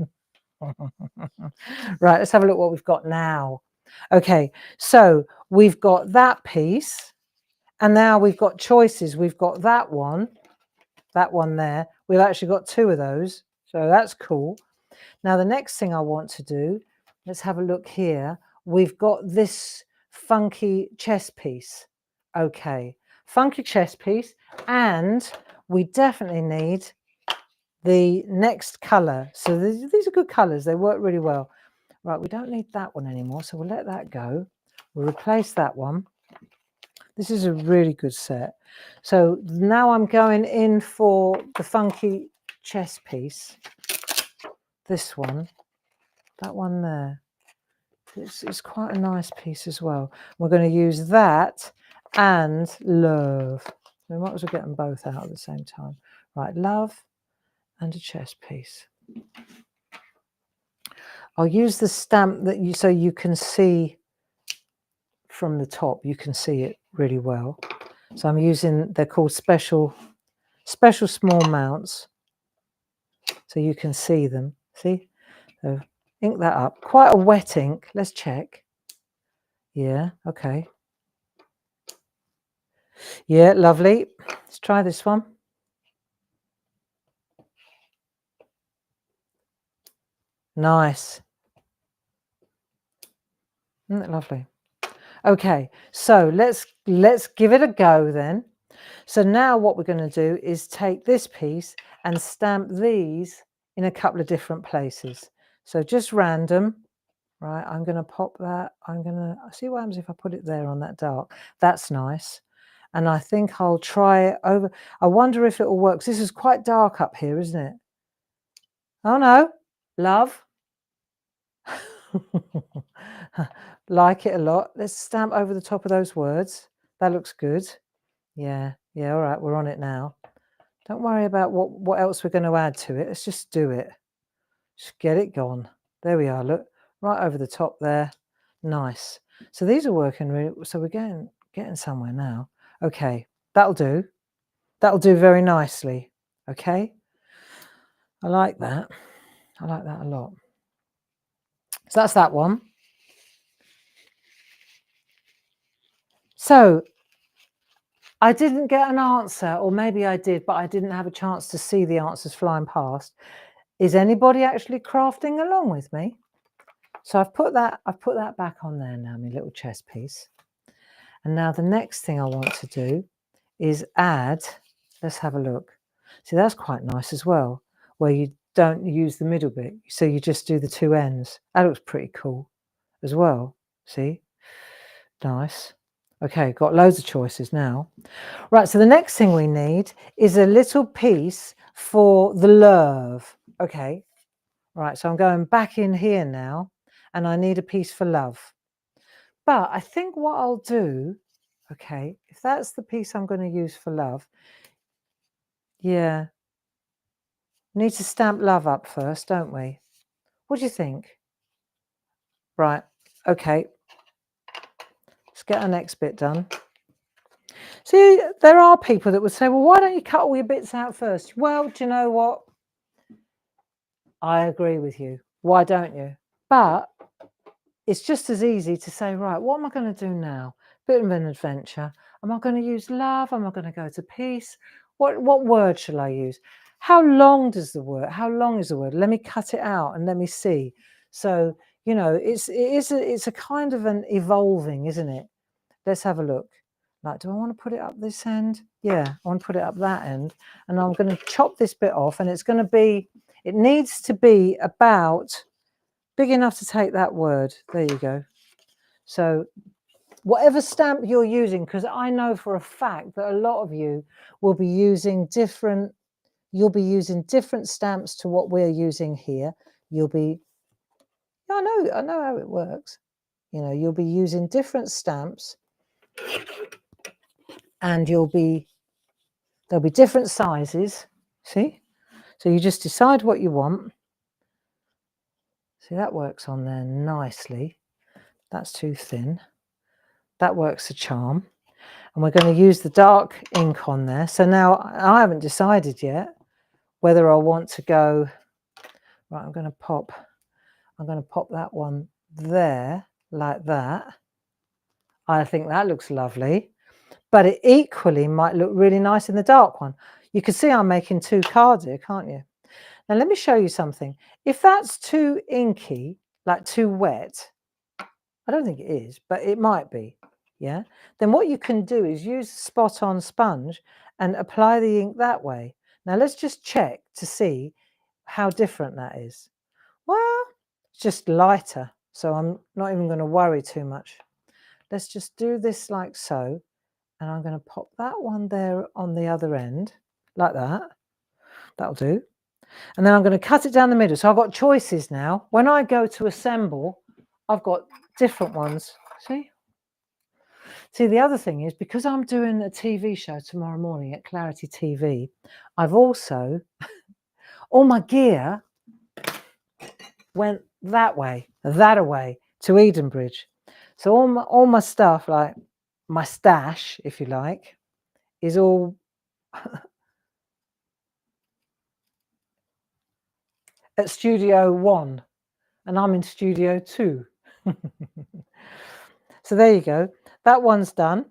Right, let's have a look what we've got now. Okay, so we've got that piece, and now we've got choices. We've got that one there. We've actually got two of those, so that's cool. Now the next thing I want to do, let's have a look here. We've got this funky chess piece. Okay, funky chess piece, and we definitely need the next color. So these are good colors. They work really well. Right, we don't need that one anymore, so we'll let that go. We'll replace that one. This is a really good set. So now I'm going in for the funky chess piece. This one, that one there. It's quite a nice piece as well. We're going to use that and love. We might as well get them both out at the same time. Right, love and a chess piece. I'll use the stamp that so you can see from the top. You can see it really well. So I'm using, they're called special small mounts, so you can see them. See, so ink that up. Quite a wet ink. Let's check. Yeah, okay. Yeah, lovely. Let's try this one. Nice. Isn't it lovely? Okay, so let's give it a go then. So now what we're going to do is take this piece and stamp these in a couple of different places. So just random. Right, I'm going to pop that. I'm going to see what happens if I put it there on that dark. That's nice. And I think I'll try it over. I wonder if it will work. This is quite dark up here, isn't it? Oh no, love. Like it a lot. Let's stamp over the top of those words. That looks good. Yeah, yeah, all right, we're on it now. Don't worry about what else we're going to add to it. Let's just do it. Just get it gone. There we are, look. Right over the top there. Nice. So these are working really, so we're getting somewhere now. Okay, that'll do. That'll do very nicely. Okay. I like that. I like that a lot. So that's that one. So I didn't get an answer, or maybe I did, but I didn't have a chance to see the answers flying past. Is anybody actually crafting along with me? So I've put that back on there now, my little chess piece. And now the next thing I want to do is add, let's have a look. See, that's quite nice as well, where you don't use the middle bit. So you just do the two ends. That looks pretty cool as well. See? Nice. Okay, got loads of choices now. Right, so the next thing we need is a little piece for the love. Okay, right, so I'm going back in here now, and I need a piece for love. But I think what I'll do, okay, if that's the piece I'm going to use for love, yeah, need to stamp love up first, don't we? What do you think? Right, okay, let's get our next bit done. See, there are people that would say, well, why don't you cut all your bits out first? Well, do you know what? I agree with you. Why don't you? But it's just as easy to say, right, what am I going to do now? Bit of an adventure. Am I going to use love? Am I going to go to peace? What word shall I use? How long is the word? Let me cut it out and let me see. So, you know, it's a kind of an evolving, isn't it? Let's have a look. Like, do I want to put it up this end? Yeah, I want to put it up that end. And I'm going to chop this bit off, and it's going to be, it needs to be about big enough to take that word. There you go. So whatever stamp you're using, because I know for a fact that a lot of you will be using different, you'll be using different stamps to what we're using here. You'll be, I know how it works. You know, you'll be using different stamps, and there'll be different sizes. See? So you just decide what you want. See, that works on there nicely. That's too thin. That works a charm. And we're going to use the dark ink on there. So now I haven't decided yet whether I want to go, right, I'm going to pop that one there like that. I think that looks lovely, but it equally might look really nice in the dark one. You can see I'm making two cards here, can't you? Now let me show you something. If that's too inky, like too wet, I don't think it is, but it might be, yeah? Then what you can do is use spot-on sponge and apply the ink that way. Now let's just check to see how different that is. Well, it's just lighter, so I'm not even going to worry too much. Let's just do this like so, and I'm going to pop that one there on the other end, like that. That'll do. And then I'm going to cut it down the middle. So I've got choices now. When I go to assemble, I've got different ones. See, the other thing is, because I'm doing a TV show tomorrow morning at Clarity TV, I've also, all my gear went that way to Edenbridge. So all my stuff, like my stash, if you like, is all at Studio 1, and I'm in Studio 2. So there you go. That one's done.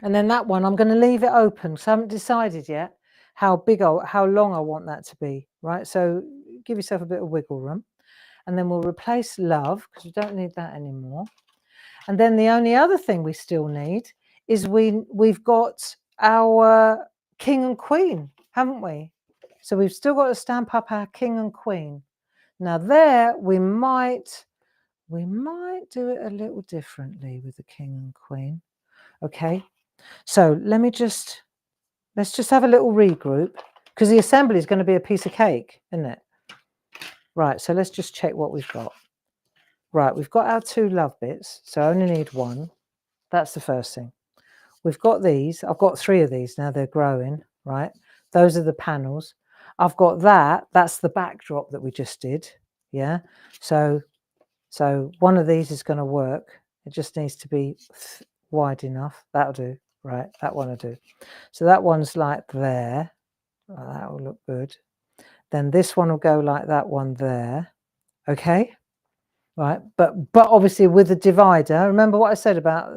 And then that one, I'm going to leave it open. So I haven't decided yet how long I want that to be, right? So give yourself a bit of wiggle room. And then we'll replace love, because we don't need that anymore. And then the only other thing we still need is we've got our king and queen, haven't we? So we've still got to stamp up our king and queen. Now there we might do it a little differently with the king and queen. Okay, so let's just have a little regroup, because the assembly is going to be a piece of cake, isn't it? Right, so let's just check what we've got. Right, we've got our 2 love bits, so I only need 1. That's the first thing. We've got these. I've got 3 of these now. They're growing, right? Those are the panels. I've got that. That's the backdrop that we just did. Yeah. So one of these is going to work. It just needs to be wide enough. That'll do. Right. That one will do. So that one's like there. Oh, that will look good. Then this one will go like that one there. Okay. Right, but obviously with the divider, remember what I said about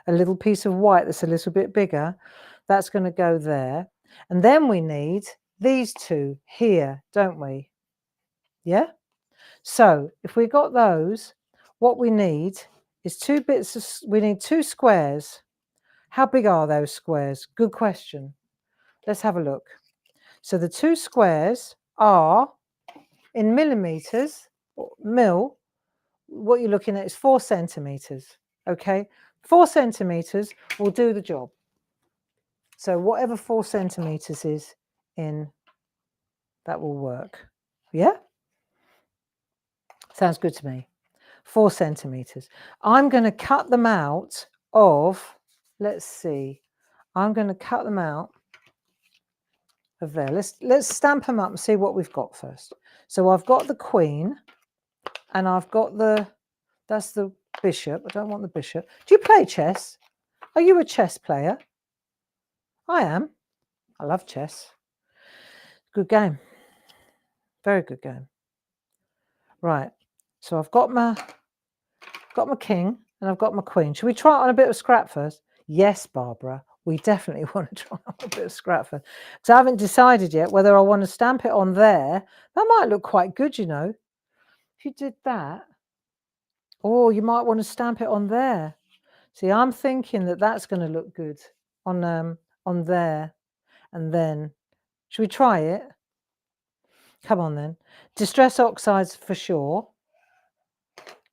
a little piece of white that's a little bit bigger, that's going to go there. And then we need these 2 here, don't we? Yeah? So if we got those, what we need is 2 bits of, we need 2 squares. How big are those squares? Good question. Let's have a look. So the 2 squares are in millimeters, mil. What you're looking at is 4 centimeters. Okay, 4 centimeters will do the job. So whatever 4 centimeters is in, that will work. Yeah, sounds good to me. 4 centimeters. I'm going to cut them out of, let's see, I'm going to cut them out of there. Let's stamp them up and see what we've got first. So I've got the queen, and I've got that's the bishop. I don't want the bishop. Do you play chess? Are you a chess player? I am. I love chess. Good game. Very good game. Right. So I've got my king and I've got my queen. Should we try it on a bit of scrap first? Yes, Barbara. We definitely want to try on a bit of scrap first. Because I haven't decided yet whether I want to stamp it on there. That might look quite good, you know. If you did that. Oh, you might want to stamp it on there. See, I'm thinking that that's going to look good on there. And then, should we try it? Come on then. Distress oxides for sure.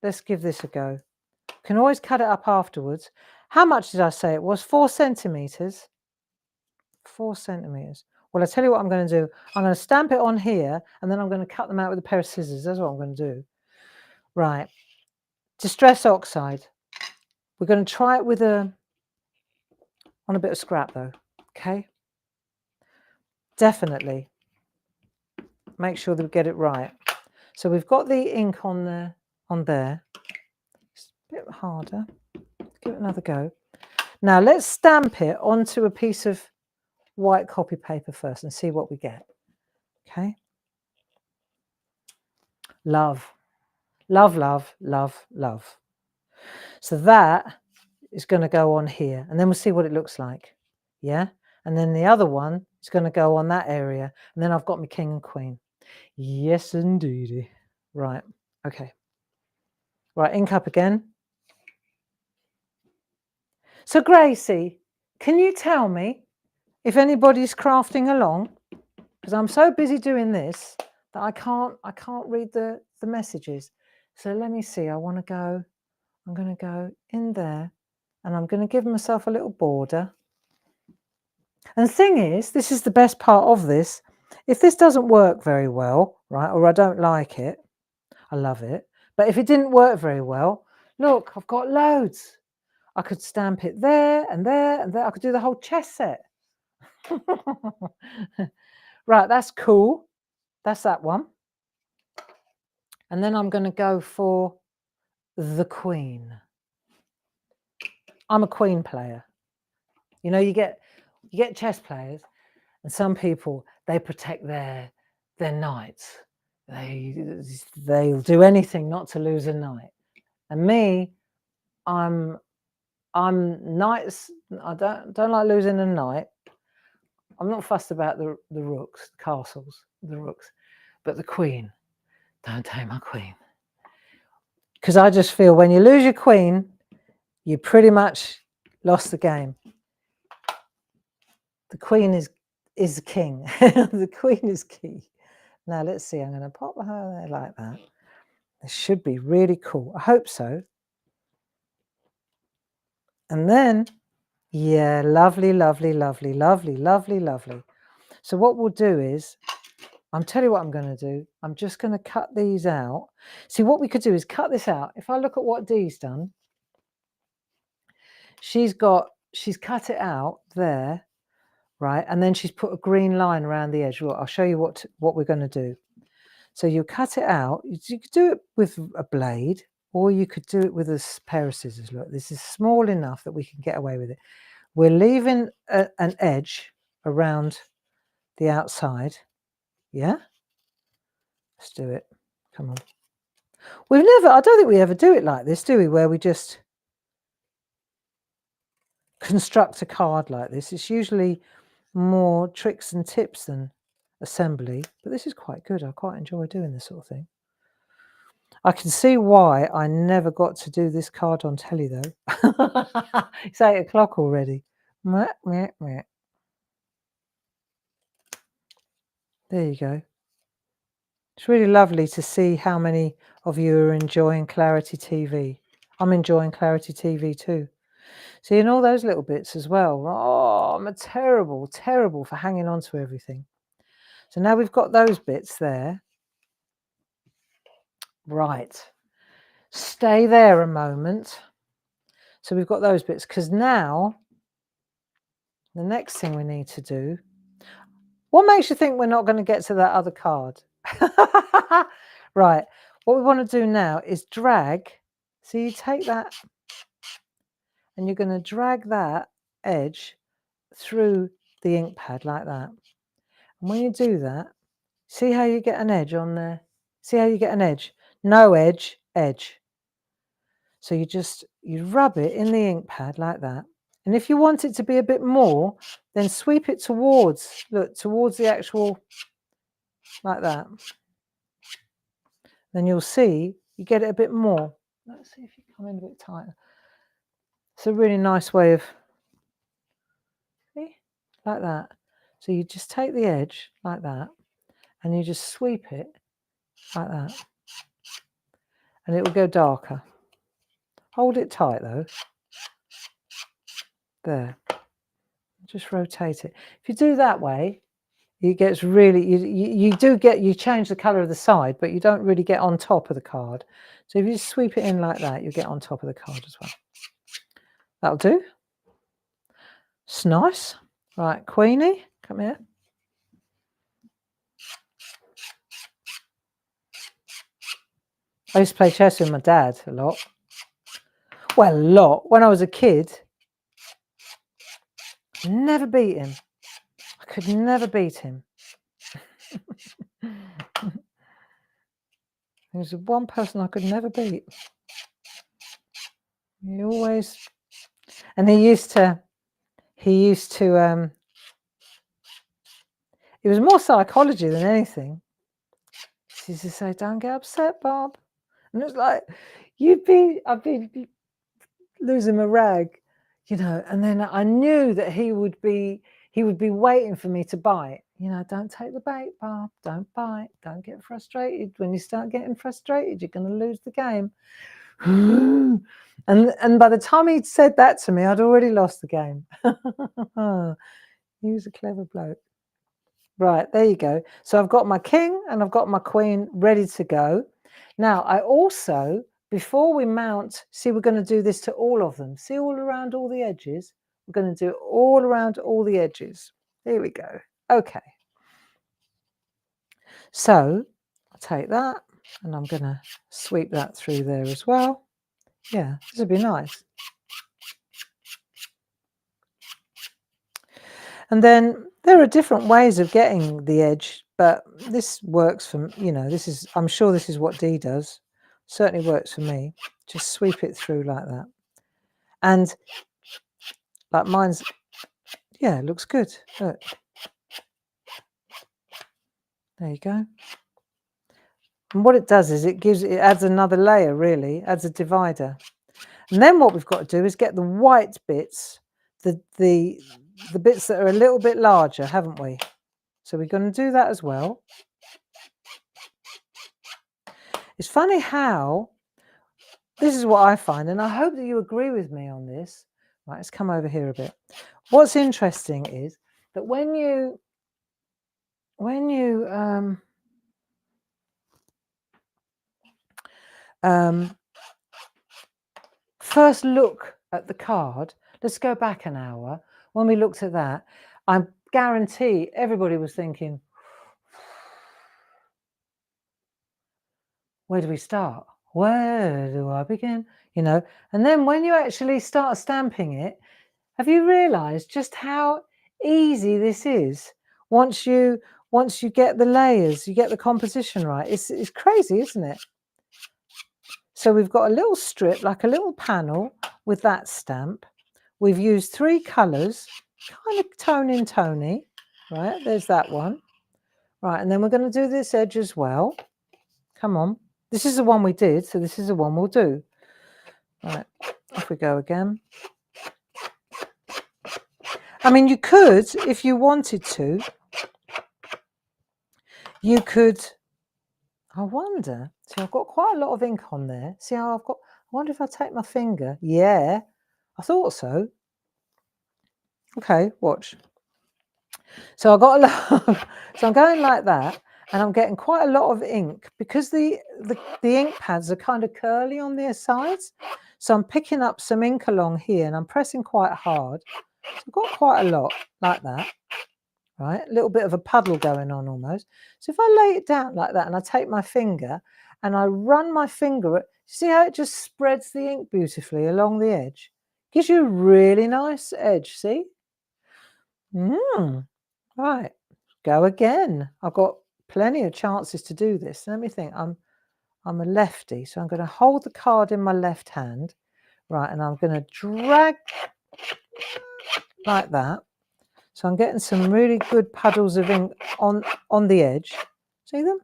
Let's give this a go. Can always cut it up afterwards. How much did I say it was? 4 centimeters. 4 centimeters. Well, I tell you what I'm going to do. I'm going to stamp it on here, and then I'm going to cut them out with a pair of scissors. That's what I'm going to do. Right. Distress oxide. We're going to try it with on a bit of scrap though. Okay. Definitely. Make sure that we get it right. So we've got the ink on there. It's a bit harder. Give it another go. Now let's stamp it onto a piece of white copy paper first and see what we get. Okay. Love, love, love, love, love. So that is going to go on here, and then we'll see what it looks like. Yeah. And then the other one is going to go on that area, and then I've got my king and queen. Yes, indeedy. Right. Okay. Right. Ink up again. So Gracie, can you tell me if anybody's crafting along? Because I'm so busy doing this that I can't read the messages. So let me see. I'm going to go in there, and I'm going to give myself a little border. And the thing is, this is the best part of this. If this doesn't work very well, right, or I don't like it, I love it. But if it didn't work very well, look, I've got loads. I could stamp it there and there and there. I could do the whole chess set. Right, that's cool. That's that one. And then I'm going to go for the queen. I'm a queen player. You know, you get chess players, and some people, they protect their knights. They'll do anything not to lose a knight. And me, I'm knights. I don't like losing a knight. I'm not fussed about the rooks, the castles, the rooks, but the queen. Don't take my queen. Because I just feel when you lose your queen, you pretty much lost the game. The queen is the king. The queen is key. Now let's see, I'm going to pop her there like that. This should be really cool. I hope so. And then, yeah, lovely, lovely, lovely, lovely, lovely, lovely. So what we'll do is, I'm telling you what I'm going to do. I'm just going to cut these out. See, what we could do is cut this out. If I look at what Dee's done, she's cut it out there, right? And then she's put a green line around the edge. Look, I'll show you what we're going to do. So you cut it out. You could do it with a blade, or you could do it with a pair of scissors. Look, this is small enough that we can get away with it. We're leaving an edge around the outside. Yeah? Let's do it. Come on. I don't think we ever do it like this, do we? Where we just construct a card like this. It's usually more tricks and tips than assembly, but this is quite good. I quite enjoy doing this sort of thing. I can see why I never got to do this card on telly though. It's 8 o'clock already. There you go. It's really lovely to see how many of you are enjoying Clarity TV. I'm enjoying Clarity TV too. Seeing all those little bits as well. Oh, I'm terrible for hanging on to everything. So now we've got those bits there. Right. Stay there a moment. So we've got those bits, because now the next thing we need to do. What makes you think we're not going to get to that other card? Right. What we want to do now is drag. So you take that and you're going to drag that edge through the ink pad like that. And when you do that, see how you get an edge on there? See how you get an edge? No edge, edge. So you rub it in the ink pad like that. And if you want it to be a bit more, then sweep it towards the actual, like that. Then you'll see you get it a bit more. Let's see if you come in a bit tighter. It's a really nice way of, see, like that. So you just take the edge like that and you just sweep it like that. And it will go darker. Hold it tight though. There. Just rotate it. If you do that way, it gets really, you change the colour of the side, but you don't really get on top of the card. So if you just sweep it in like that, you'll get on top of the card as well. That'll do. It's nice. Right, Queenie, come here. I used to play chess with my dad a lot. Well, a lot. When I was a kid, never beat him. I could never beat him. He was the one person I could never beat. He always, and he used to, it was more psychology than anything. He used to say, "Don't get upset, Bob." And it was like, I'd be losing my rag, you know, and then I knew that he would be waiting for me to bite. You know, don't take the bait, Bob, don't bite, don't get frustrated. When you start getting frustrated, you're going to lose the game. And by the time he'd said that to me, I'd already lost the game. He was a clever bloke. Right, there you go. So I've got my king and I've got my queen ready to go. Now, I also, before we mount, see, we're going to do this to all of them. See, all around all the edges? We're going to do it all around all the edges. Here we go. Okay. So I'll take that and I'm going to sweep that through there as well. Yeah, this would be nice. And then there are different ways of getting the edge, but this works for, you know, I'm sure this is what Dee does. Certainly works for me. Just sweep it through like that. And like mine's, yeah, it looks good. Look. There you go. And what it does is it adds another layer, really, adds a divider. And then what we've got to do is get the white bits, the bits that are a little bit larger, haven't we? So we're going to do that as well. It's funny how, this is what I find, and I hope that you agree with me on this. Right, let's come over here a bit. What's interesting is that when you first look at the card, let's go back an hour. When we looked at that, I guarantee everybody was thinking, where do we start? Where do I begin? You know, and then when you actually start stamping it, have you realized just how easy this is? Once you get the layers, you get the composition right. It's crazy, isn't it? So we've got a little strip, like a little panel with that stamp. We've used 3 colours, kind of tony, right? There's that one. Right, and then we're going to do this edge as well. Come on. This is the one we did, so this is the one we'll do. Right, off we go again. I mean, you could, if you wanted to, you could, I wonder, see, I've got quite a lot of ink on there. See how I've got, I wonder if I take my finger. Yeah, I thought so. Okay, watch. So I got a lot, so I'm going like that, and I'm getting quite a lot of ink because the ink pads are kind of curly on their sides. So I'm picking up some ink along here, and I'm pressing quite hard. So I've got quite a lot like that, right? A little bit of a puddle going on almost. So if I lay it down like that, and I take my finger, and I run my finger, see how it just spreads the ink beautifully along the edge? Gives you a really nice edge, see? Right, go again. I've got plenty of chances to do this. Let me think. I'm a lefty, so I'm going to hold the card in my left hand, right, and I'm going to drag like that. So I'm getting some really good puddles of ink on the edge. See them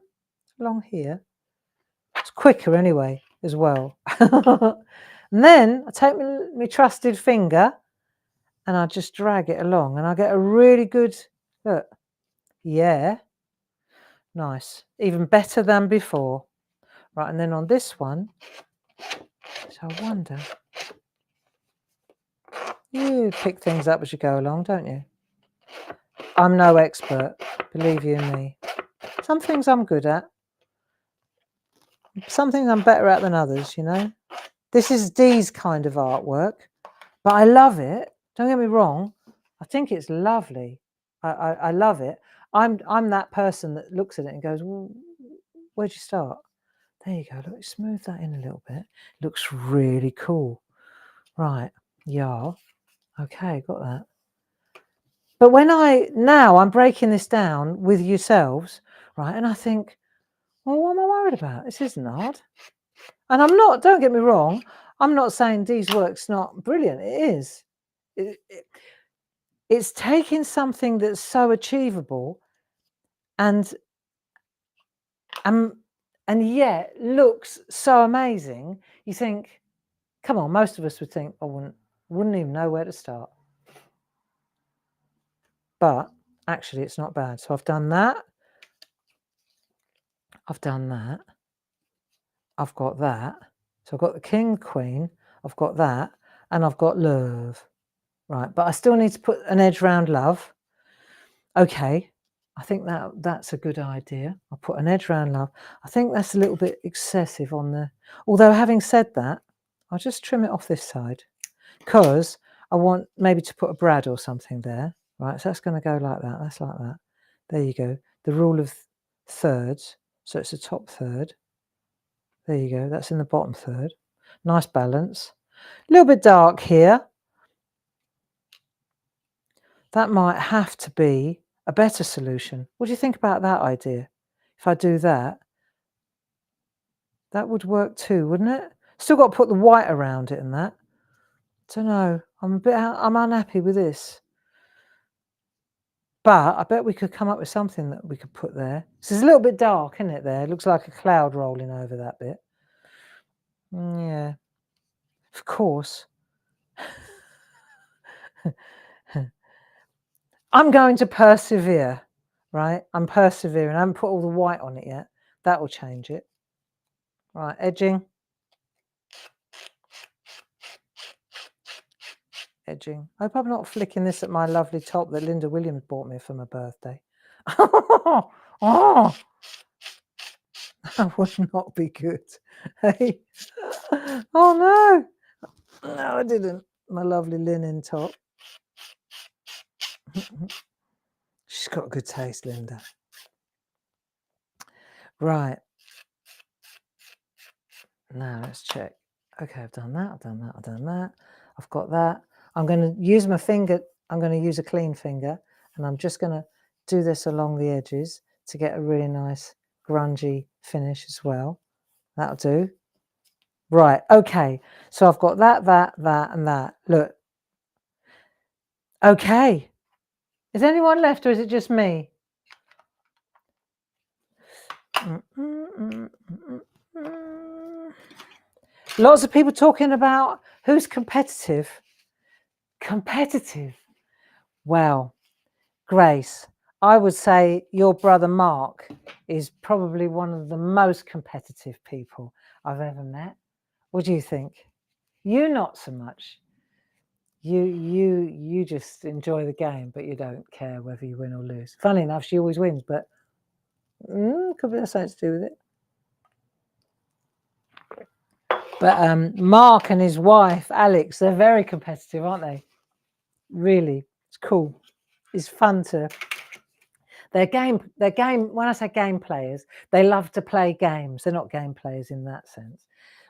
along here? It's quicker anyway as well. And then I take my trusted finger and I just drag it along, and I get a really good look. Yeah. Nice, even better than before. Right, and then on this one, so I wonder, you pick things up as you go along, don't you? I'm no expert, believe you me. Some things I'm good at. Some things I'm better at than others, you know. This is Dee's kind of artwork, but I love it. Don't get me wrong. I think it's lovely. I love it. I'm that person that looks at it and goes, well, where'd you start? There you go. Look, smooth that in a little bit. Looks really cool. Right. Yeah. Okay, got that. But when I'm breaking this down with yourselves, right, and I think, well, what am I worried about? This isn't hard. And I'm not, don't get me wrong, I'm not saying Dee's work's not brilliant. It is. It's taking something that's so achievable and yet looks so amazing. You think, come on, most of us would think, I wouldn't even know where to start. But actually, it's not bad. So I've done that. I've done that. I've got that. So I've got the king, queen. I've got that. And I've got love. Right. But I still need to put an edge round love. Okay. I think that's a good idea. I'll put an edge round love. I think that's a little bit excessive on the... Although having said that, I'll just trim it off this side because I want maybe to put a brad or something there. Right. So that's going to go like that. That's like that. There you go. The rule of thirds. So it's the top third. There you go. That's in the bottom third. Nice balance. A little bit dark here. That might have to be a better solution. What do you think about that idea? If I do that, that would work too, wouldn't it? Still got to put the white around it and that. Don't know. I'm unhappy with this. But I bet we could come up with something that we could put there. So it's a little bit dark, isn't it, there? It looks like a cloud rolling over that bit. Yeah. Of course. I'm going to persevere, right? I'm persevering. I haven't put all the white on it yet. That will change it. Right, edging. Edging. I hope I'm not flicking this at my lovely top that Linda Williams bought me for my birthday. Oh, that would not be good. Hey. Oh no. No, I didn't. My lovely linen top. She's got good taste, Linda. Right. Now let's check. Okay, I've done that, I've done that, I've done that. I've got that. I'm going to use my finger. I'm going to use a clean finger, and I'm just going to do this along the edges to get a really nice grungy finish as well. That'll do. Right, okay. So I've got that, and that. Look. Okay. Is anyone left, or is it just me? Lots of people talking about who's competitive. Competitive. Well, Grace, I would say your brother Mark is probably one of the most competitive people I've ever met. What do you think? You not so much. You just enjoy the game, but you don't care whether you win or lose. Funny enough, she always wins, but could be something to do with it. But Mark and his wife Alex, they're very competitive, aren't they? Really, it's cool. It's fun to. They're game. When I say game players, they love to play games. They're not game players in that sense,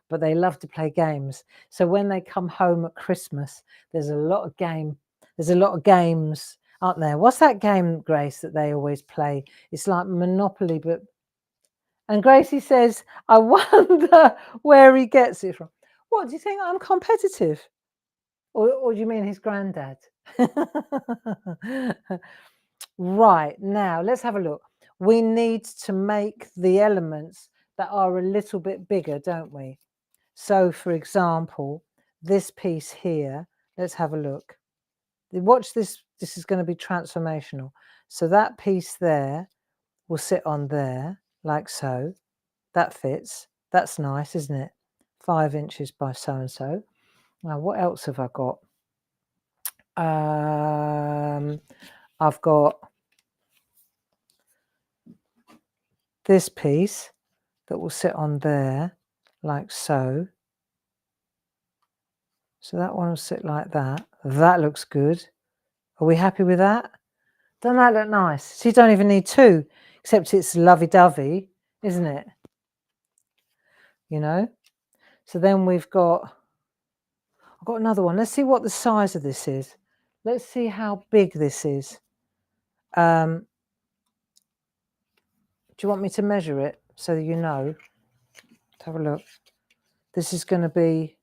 but they love to play games. So when they come home at Christmas, there's a lot of games, aren't there? What's that game, Grace, that they always play? It's like Monopoly, but. And Gracie says, I wonder where he gets it from. What, do you think I'm competitive? Or do you mean his granddad? Right, now let's have a look. We need to make the elements that are a little bit bigger, don't we? So, for example, this piece here, let's have a look. Watch this. This is going to be transformational. So that piece there will sit on there, like so. That fits. That's nice, isn't it? 5 inches by so-and-so. Now, what else have I got? I've got this piece that will sit on there, like so. So that one will sit like that. That looks good. Are we happy with that? Doesn't that look nice? So you don't even need two, except it's lovey-dovey, isn't it? You know? So then I've got another one. Let's see what the size of this is. Let's see how big this is. Do you want me to measure it so that you know? Let's have a look. This is going to be,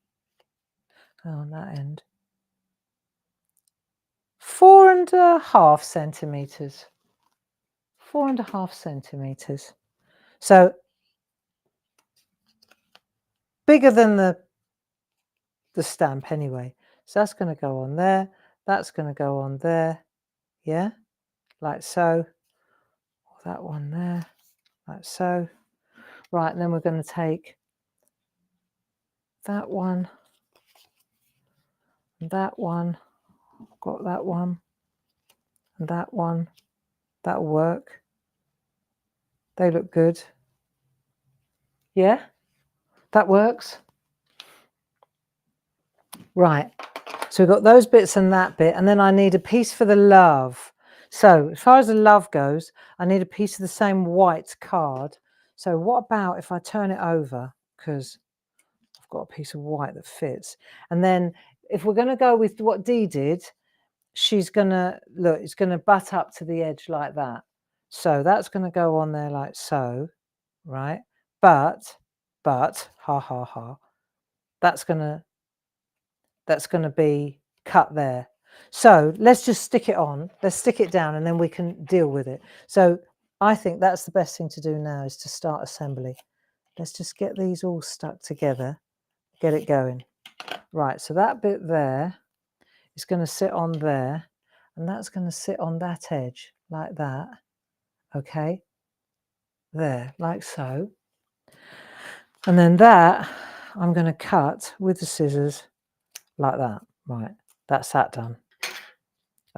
on that end, 4.5 centimeters. 4.5 centimeters. So bigger than the stamp anyway. So that's going to go on there. That's going to go on there. Yeah, like so. That one there, like so. Right, and then we're going to take that one, and that one. I've got that one, and that one. That'll work. They look good. Yeah, that works. Right, so we've got those bits and that bit, and then I need a piece for the love. So as far as the love goes, I need a piece of the same white card. So what about if I turn it over, because I've got a piece of white that fits. And then if we're going to go with what Dee did, she's going to, look, it's going to butt up to the edge like that. So that's going to go on there like so, right? But, that's going to be cut there. So let's just stick it on. Let's stick it down and then we can deal with it. So I think that's the best thing to do now is to start assembly. Let's just get these all stuck together, get it going. Right, so that bit there is going to sit on there and that's going to sit on that edge like that. Okay, there, like so. And then that I'm going to cut with the scissors like that. Right, that's that done.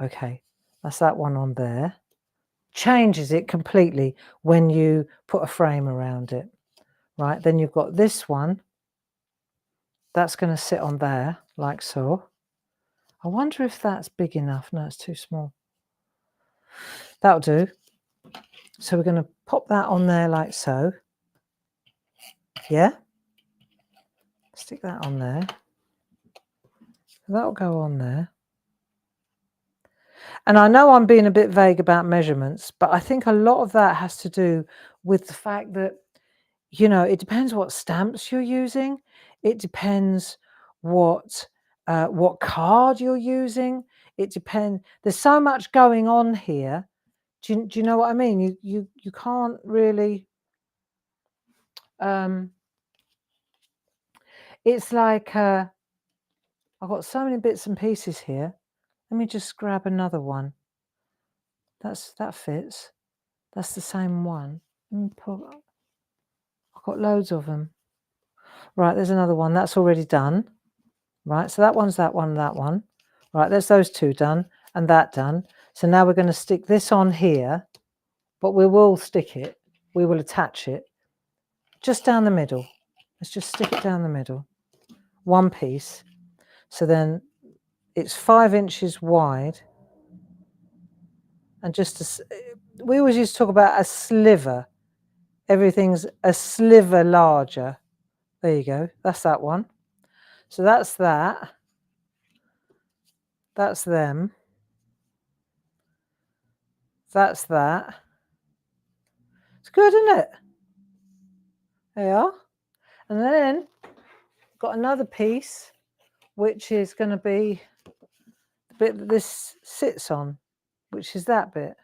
Okay, that's that one on there. Changes it completely when you put a frame around it. Right, then you've got this one. That's going to sit on there like so. I wonder if that's big enough. No, it's too small. That'll do. So we're going to pop that on there like so. Yeah. Stick that on there. That'll go on there. And I know I'm being a bit vague about measurements, but I think a lot of that has to do with the fact that, you know, it depends what stamps you're using. It depends what card you're using. It depends. There's so much going on here. Do you know what I mean? You can't really. It's like I've got so many bits and pieces here. Let me just grab another one. That fits. That's the same one. I've got loads of them. Right, there's another one. That's already done. Right, so that one's that one, that one. Right, there's those two done and that done. So now we're going to stick this on here, but we will stick it. We will attach it just down the middle. Let's just stick it down the middle. One piece. So then it's 5 inches wide. And just we always used to talk about a sliver. Everything's a sliver larger. There you go. That's that one. So that's that. That's them. That's that. It's good, isn't it? There you are. And then got another piece, which is going to be the bit that this sits on, which is that bit.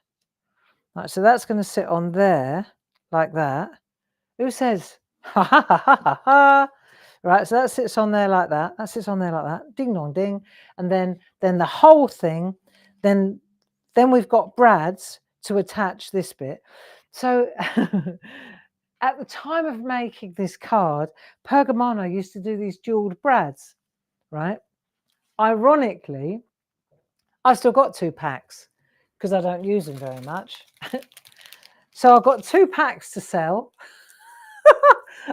Right, so that's going to sit on there like that. Who says ha ha ha ha ha ha? Right, so that sits on there like that. That sits on there like that. Ding dong ding. And then the whole thing, then we've got brads to attach this bit. So at the time of making this card, Pergamano used to do these jeweled brads, right? Ironically, I've still got 2 packs because I don't use them very much. So I've got 2 packs to sell.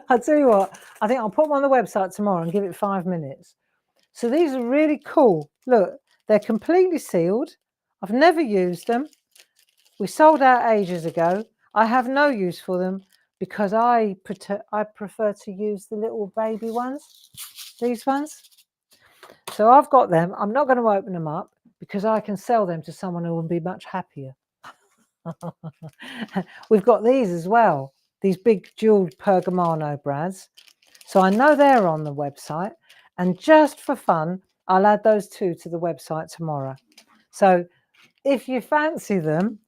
I'll tell you what, I think I'll put them on the website tomorrow and give it 5 minutes. So these are really cool. Look, they're completely sealed. I've never used them. We sold out ages ago. I have no use for them because I prefer to use the little baby ones, these ones. So I've got them. I'm not going to open them up because I can sell them to someone who will be much happier. We've got these as well, these big jeweled Pergamano brads. So I know they're on the website, and just for fun, I'll add those 2 to the website tomorrow. So if you fancy them,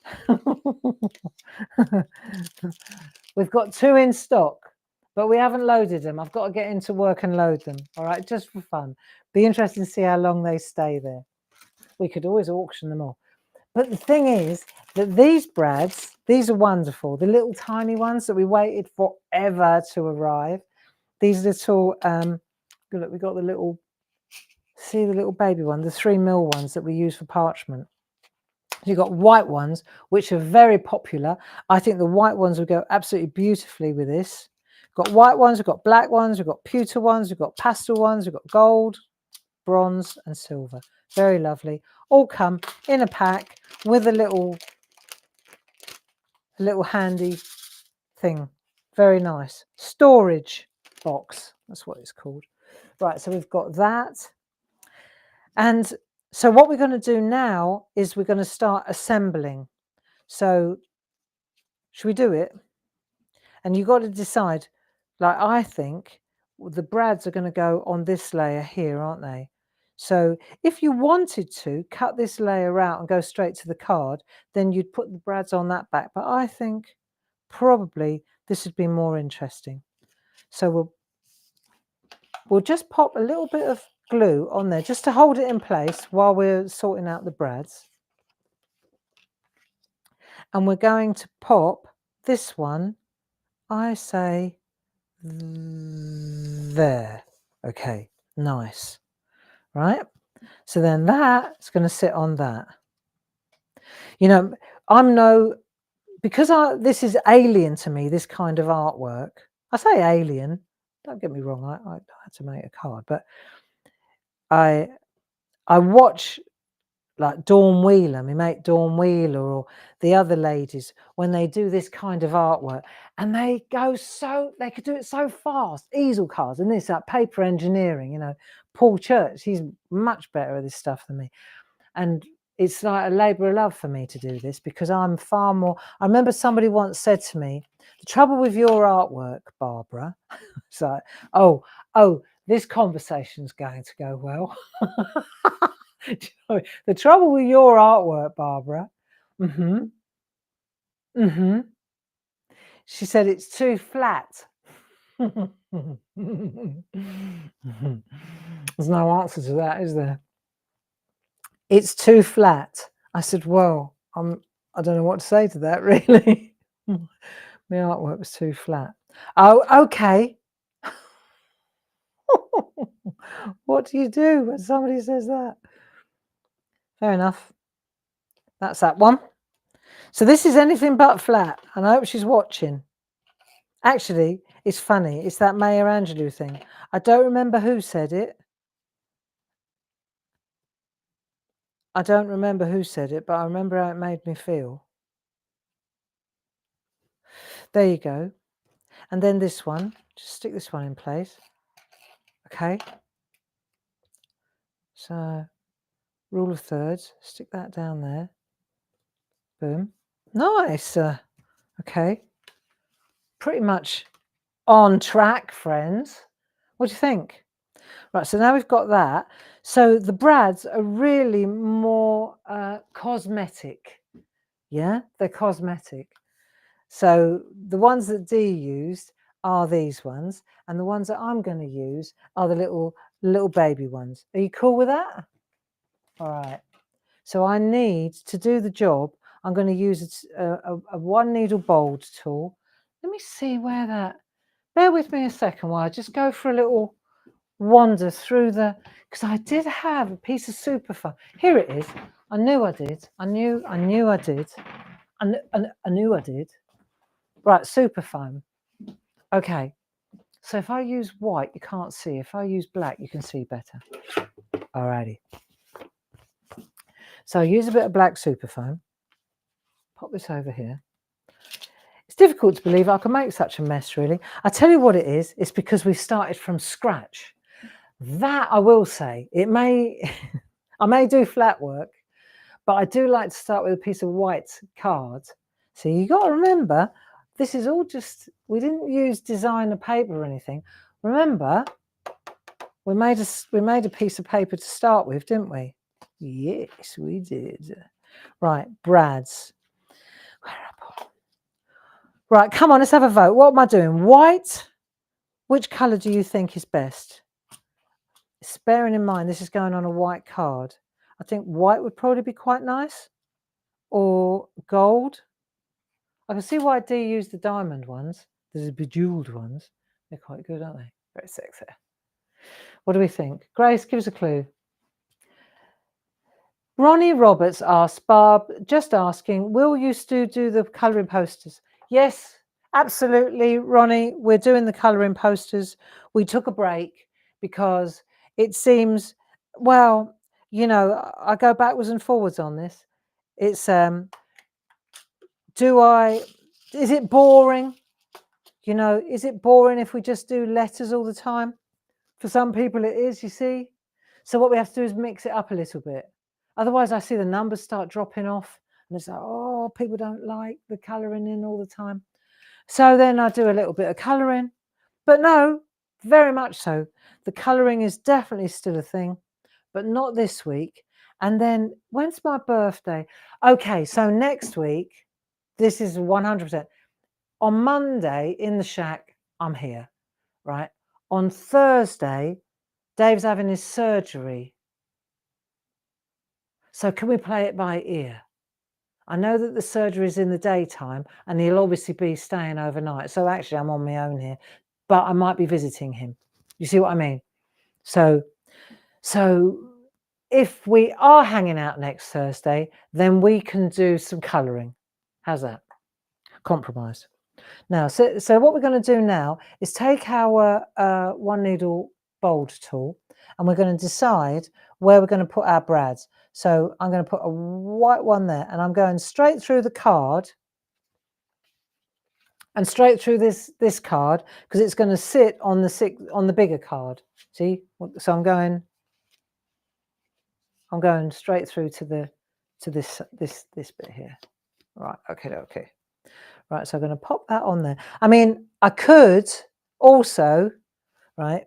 we've got 2 in stock, but we haven't loaded them. I've got to get into work and load them. All right, just for fun. Be interesting to see how long they stay there. We could always auction them all. But the thing is that these brads, these are wonderful. The little tiny ones that we waited forever to arrive. These little, look, we got the little, see the little baby one, the 3mm ones that we use for parchment. You've got white ones, which are very popular. I think the white ones would go absolutely beautifully with this. We've got white ones, we've got black ones, we've got pewter ones, we've got pastel ones, we've got gold, bronze and silver. Very lovely. All come in a pack with a little handy thing. Very nice. Storage box. That's what it's called. Right, so we've got that. And so what we're going to do now is we're going to start assembling. So should we do it? And you've got to decide, like I think the brads are going to go on this layer here, aren't they? So if you wanted to cut this layer out and go straight to the card, then you'd put the brads on that back. But I think probably this would be more interesting. So we'll just pop a little bit of glue on there just to hold it in place while we're sorting out the brads. And we're going to pop this one, I say, there. Okay, nice. Right? So then that's going to sit on that. You know, because this is alien to me, this kind of artwork. I say alien, don't get me wrong, I had to make a card, but I watch like Dawn Wheeler, my mate Dawn Wheeler, or the other ladies, when they do this kind of artwork, and they could do it so fast, easel cards and this, like paper engineering, you know. Paul Church, he's much better at this stuff than me. And it's like a labour of love for me to do this, because I'm far more. I remember somebody once said to me, the trouble with your artwork, Barbara, it's like, oh, this conversation's going to go well. The trouble with your artwork, Barbara, she said it's too flat. There's no answer to that, is there? It's too flat. I said, well, I don't know what to say to that, really. My artwork was too flat. Oh, okay. What do you do when somebody says that? Fair enough. That's that one. So this is anything but flat, and I hope she's watching. Actually, it's funny. It's that Maya Angelou thing. I don't remember who said it. But I remember how it made me feel. There you go. And then this one, just stick this one in place. Okay. So, rule of thirds, stick that down there. Boom. Nice. Okay. Pretty much on track, friends. What do you think? Right, so now we've got that. So the brads are really more cosmetic. Yeah, they're cosmetic. So the ones that Dee used are these ones, and the ones that I'm going to use are the little baby ones. Are you cool with that? All right. So I need to do the job. I'm going to use a one needle bold tool. Let me see where that. Bear with me a second while I just go for a little wander through because I did have a piece of super foam. Here it is. I knew I did. I knew I did. I knew I did. Right, super foam. Okay. So if I use white, you can't see. If I use black, you can see better. Alrighty. So I use a bit of black super foam. Pop this over here. It's difficult to believe I can make such a mess, really. I tell you what it is. It's because we started from scratch. That I will say. It may, I may do flat work, but I do like to start with a piece of white card. So you got to remember, this is all just, we didn't use designer paper or anything. Remember, we made a piece of paper to start with, didn't we? Yes, we did. Right, brads. Right, come on, let's have a vote. What am I doing? White? Which colour do you think is best? Bearing in mind this is going on a white card. I think white would probably be quite nice. Or gold. I can see why Dee used the diamond ones. The bejeweled ones. They're quite good, aren't they? Very sexy. What do we think? Grace, give us a clue. Ronnie Roberts asked, Barb, just asking, will you still do the colouring posters? Yes, absolutely, Ronnie. We're doing the colouring posters. We took a break because it seems, well, you know, I go backwards and forwards on this. It's, is it boring? You know, is it boring if we just do letters all the time? For some people it is, you see. So what we have to do is mix it up a little bit. Otherwise I see the numbers start dropping off and it's like, oh, people don't like the colouring in all the time. So then I do a little bit of colouring. But no, very much so. The colouring is definitely still a thing, but not this week. And then when's my birthday? Okay, so next week, this is 100%. On Monday in the shack, I'm here, right? On Thursday, Dave's having his surgery. So can we play it by ear? I know that the surgery is in the daytime and he'll obviously be staying overnight. So actually I'm on my own here. but I might be visiting him. You see what I mean? So if we are hanging out next Thursday, then we can do some colouring. How's that? Compromise. Now, so what we're going to do now is take our one needle bold tool, and we're going to decide where we're going to put our brads. So I'm going to put a white one there, and I'm going straight through the card and straight through this card, because it's going to sit on the bigger card. See? So I'm going straight through to this bit here. Right, okay. Right, so I'm going to pop that on there. I mean, I could also, right,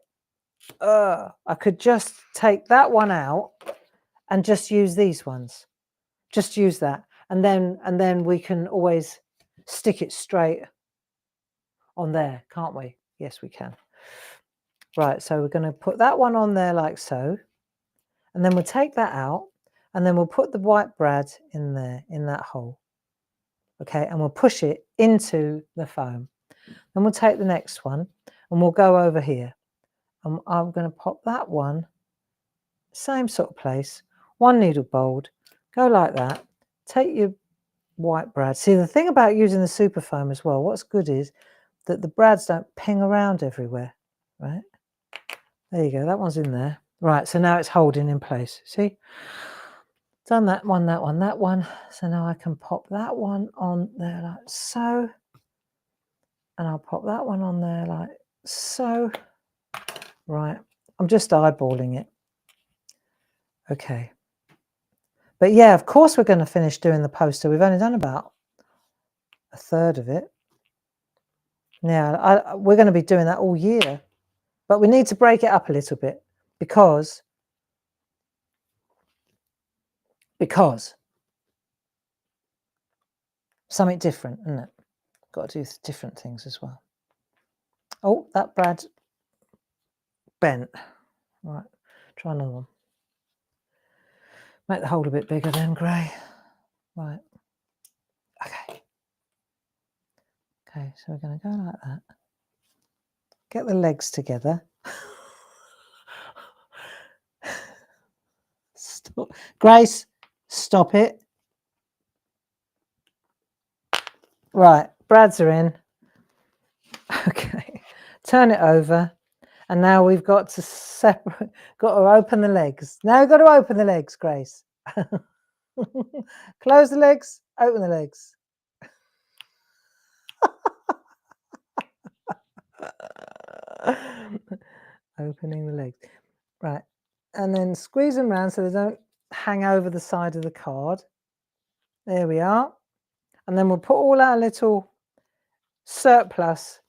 I could just take that one out and just use these ones. Just use that. And then we can always stick it straight on there, can't we? Yes, we can. Right, so we're going to put that one on there like so. And then we'll take that out, and then we'll put the white brad in there, in that hole. Okay, and we'll push it into the foam. Then we'll take the next one, and we'll go over here. And I'm going to pop that one, same sort of place, one needle bold, go like that, take your white brad. See, the thing about using the super foam as well, what's good is that the brads don't ping around everywhere, right? There you go, that one's in there. Right, so now it's holding in place, see? Done that one, that one, that one. So now I can pop that one on there like so. And I'll pop that one on there like so. Right, I'm just eyeballing it. Okay. But yeah, of course we're going to finish doing the poster. We've only done about a third of it. Now, we're going to be doing that all year. But we need to break it up a little bit because something different, isn't it? Got to do different things as well. Oh, that brad bent. Right, try another one. Make the hole a bit bigger then, Gray. Right. Okay. Okay, so we're going to go like that. Get the legs together. Stop. Grace, stop it. Right, brads are in. Okay, turn it over. And now we've got to open the legs. Now we've got to open the legs, Grace. Close the legs, open the legs. Opening the legs. Right, and then squeeze them around so they don't hang over the side of the card. There we are. And then we'll put all our little surplus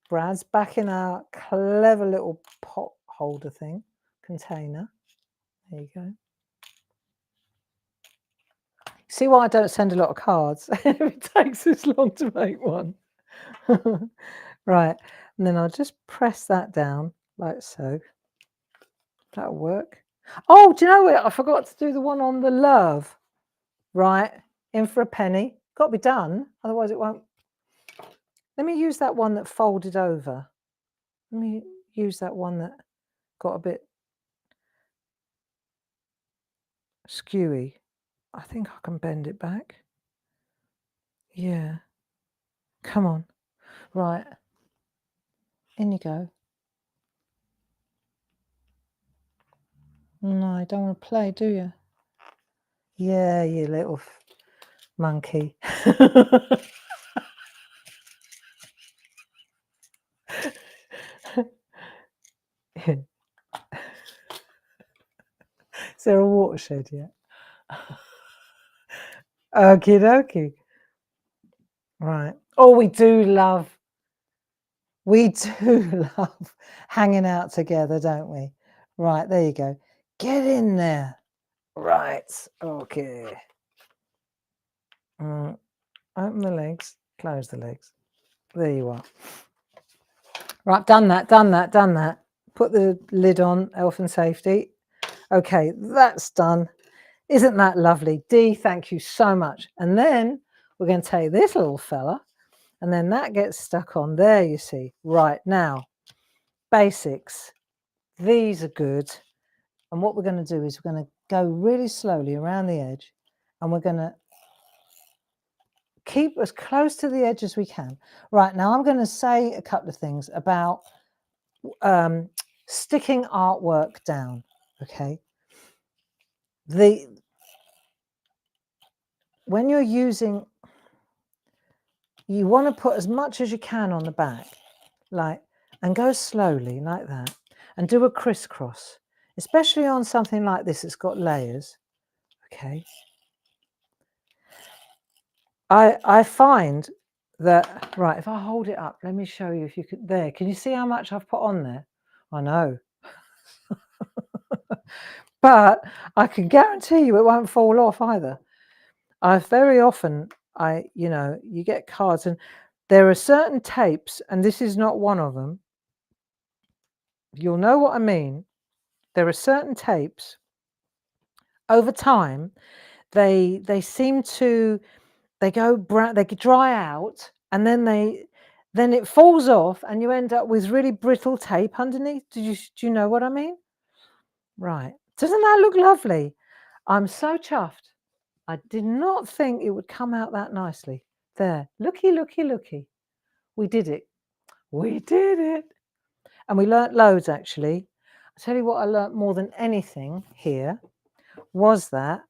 brads back in our clever little pot holder thing, container. There you go. See why I don't send a lot of cards? It takes this long to make one. Right, and then I'll just press that down like so. That'll work. Oh, do you know what? I forgot to do the one on the love. Right, in for a penny. Got to be done, otherwise it won't. Let me use that one that folded over. Let me use that one that got a bit skewy. I think I can bend it back. Yeah. Come on. Right. In you go. No, you don't want to play, do you? Yeah, you little monkey. Is there a watershed yet? Okie dokie. Right. Oh, we do love hanging out together, don't we? Right, there you go. Get in there. Right. Okay. Open the legs. Close the legs. There you are. Right, done that. Put the lid on, health and safety. Okay, that's done. Isn't that lovely? Dee, thank you so much. And then we're going to take this little fella, and then that gets stuck on there, you see. Right, now, basics. These are good. And what we're going to do is we're going to go really slowly around the edge, and we're going to keep as close to the edge as we can. Right, now I'm going to say a couple of things about sticking artwork down, okay? When you're using, you want to put as much as you can on the back, like, and go slowly like that, and do a crisscross, especially on something like this that's got layers, okay? I find that, right, if I hold it up, let me show you if you could, there, can you see how much I've put on there? I know. But I can guarantee you it won't fall off either. Very often, you get cards and there are certain tapes, and this is not one of them. You'll know what I mean. There are certain tapes, over time, they seem to, they go brown, they dry out, and then it falls off and you end up with really brittle tape underneath. Do you know what I mean? Right. Doesn't that look lovely? I'm so chuffed. I did not think it would come out that nicely. There. Looky, looky, looky. We did it. We did it. And we learnt loads, actually. I'll tell you what I learnt more than anything here was that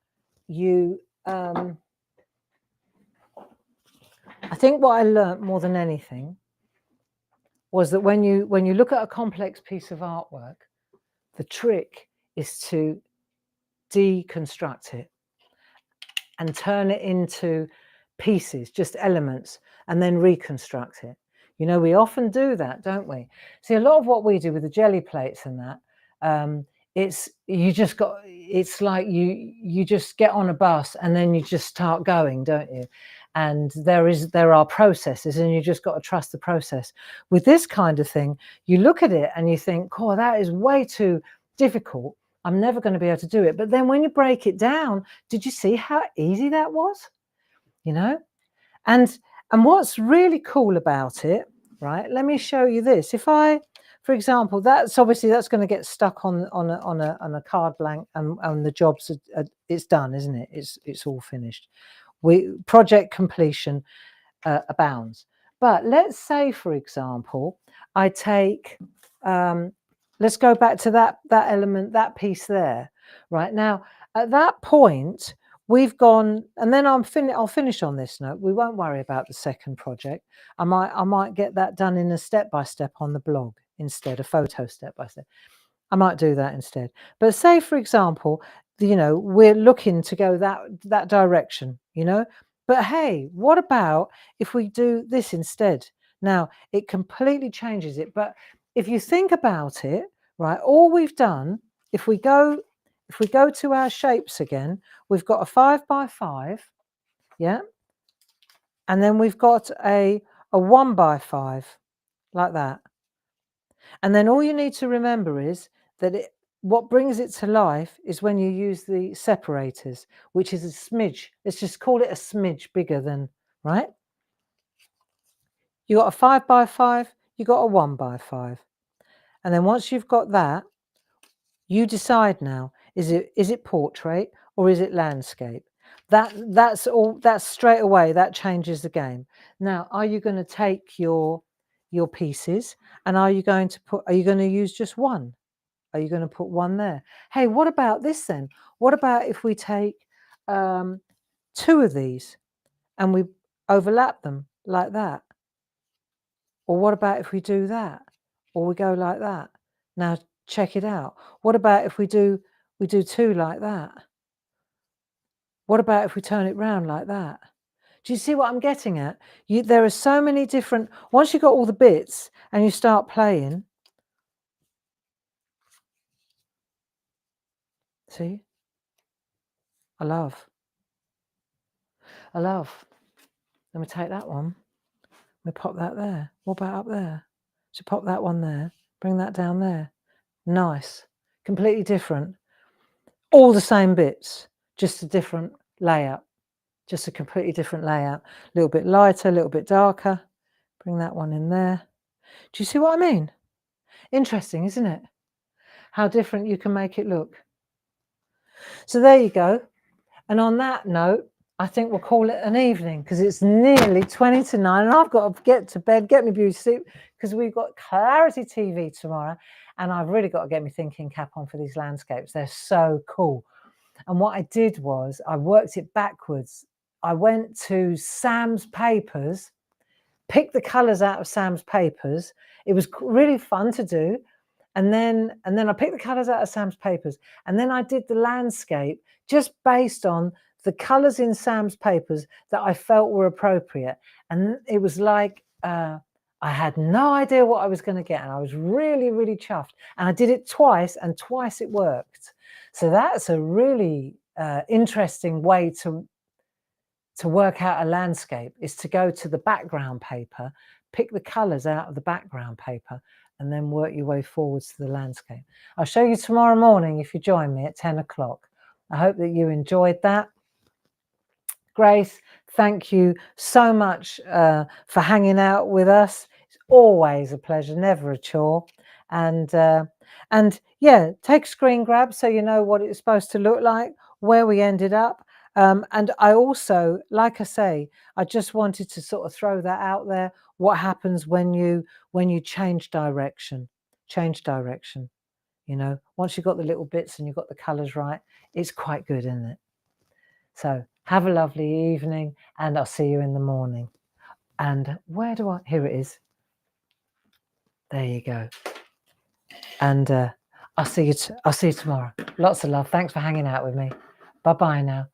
I think what I learnt more than anything was that when you look at a complex piece of artwork, the trick is to deconstruct it and turn it into pieces, just elements, and then reconstruct it. You know, we often do that, don't we? See, a lot of what we do with the jelly plates and that, it's like you just get on a bus and then you just start going, don't you? And there are processes, and you just got to trust the process. With this kind of thing, you look at it and you think, oh, that is way too difficult. I'm never going to be able to do it. But then when you break it down, did you see how easy that was? You know? And what's really cool about it, right? Let me show you this. If I, for example, that's going to get stuck on a card blank, and the job's it's done, isn't it? It's all finished. Project completion abounds. But let's say, for example, I take let's go back to that element, that piece there. Right now, at that point, we've gone, and then I'll finish on this note. We won't worry about the second project. I might get that done in a step-by-step on the blog instead, a photo step-by-step. I might do that instead. But say, for example, we're looking to go that direction, But hey, what about if we do this instead? Now, it completely changes it. But if you think about it, right, all we've done, if we go to our shapes again, we've got a 5x5, yeah, and then we've got a 1x5 like that. And then all you need to remember is that what brings it to life is when you use the separators, which is a smidge. Let's just call it a smidge bigger than, right? You got a 5x5, you got a 1x5. And then once you've got that, you decide now, is it portrait or is it landscape? That's straight away, that changes the game. Now, are you going to take your pieces, and are you going to use just one? Are you going to put one there? Hey, what about this then? What about if we take two of these and we overlap them like that? Or what about if we do that? Or we go like that? Now check it out. What about if we do two like that? What about if we turn it round like that? Do you see what I'm getting at? There are so many different, once you've got all the bits and you start playing, see? I love. Let me take that one. We pop that there. What about up there? So pop that one there. Bring that down there. Nice. Completely different. All the same bits, just a different layout. Just a completely different layout. A little bit lighter, a little bit darker. Bring that one in there. Do you see what I mean? Interesting, isn't it? How different you can make it look. So there you go. And on that note, I think we'll call it an evening because it's nearly 20 to 9 and I've got to get to bed, get my beauty sleep because we've got Clarity TV tomorrow and I've really got to get my thinking cap on for these landscapes. They're so cool. And what I did was I worked it backwards. I went to Sam's Papers, picked the colours out of Sam's Papers. It was really fun to do. And then I picked the colours out of Sam's Papers. And then I did the landscape just based on the colours in Sam's Papers that I felt were appropriate. And it was like, I had no idea what I was going to get. And I was really, really chuffed. And I did it twice and twice it worked. So that's a really interesting way to work out a landscape, is to go to the background paper, pick the colours out of the background paper, and then work your way forwards to the landscape. I'll show you tomorrow morning if you join me at 10 o'clock. I hope that you enjoyed that. Grace, thank you so much for hanging out with us. It's always a pleasure, never a chore. And yeah, take a screen grab so you know what it's supposed to look like, where we ended up. And I also, like I say, I just wanted to sort of throw that out there. What happens when you change direction? Change direction. You know, once you've got the little bits and you've got the colours right, it's quite good, isn't it? So have a lovely evening and I'll see you in the morning. And where do I, here it is. There you go. And I'll see you tomorrow. Lots of love. Thanks for hanging out with me. Bye-bye now.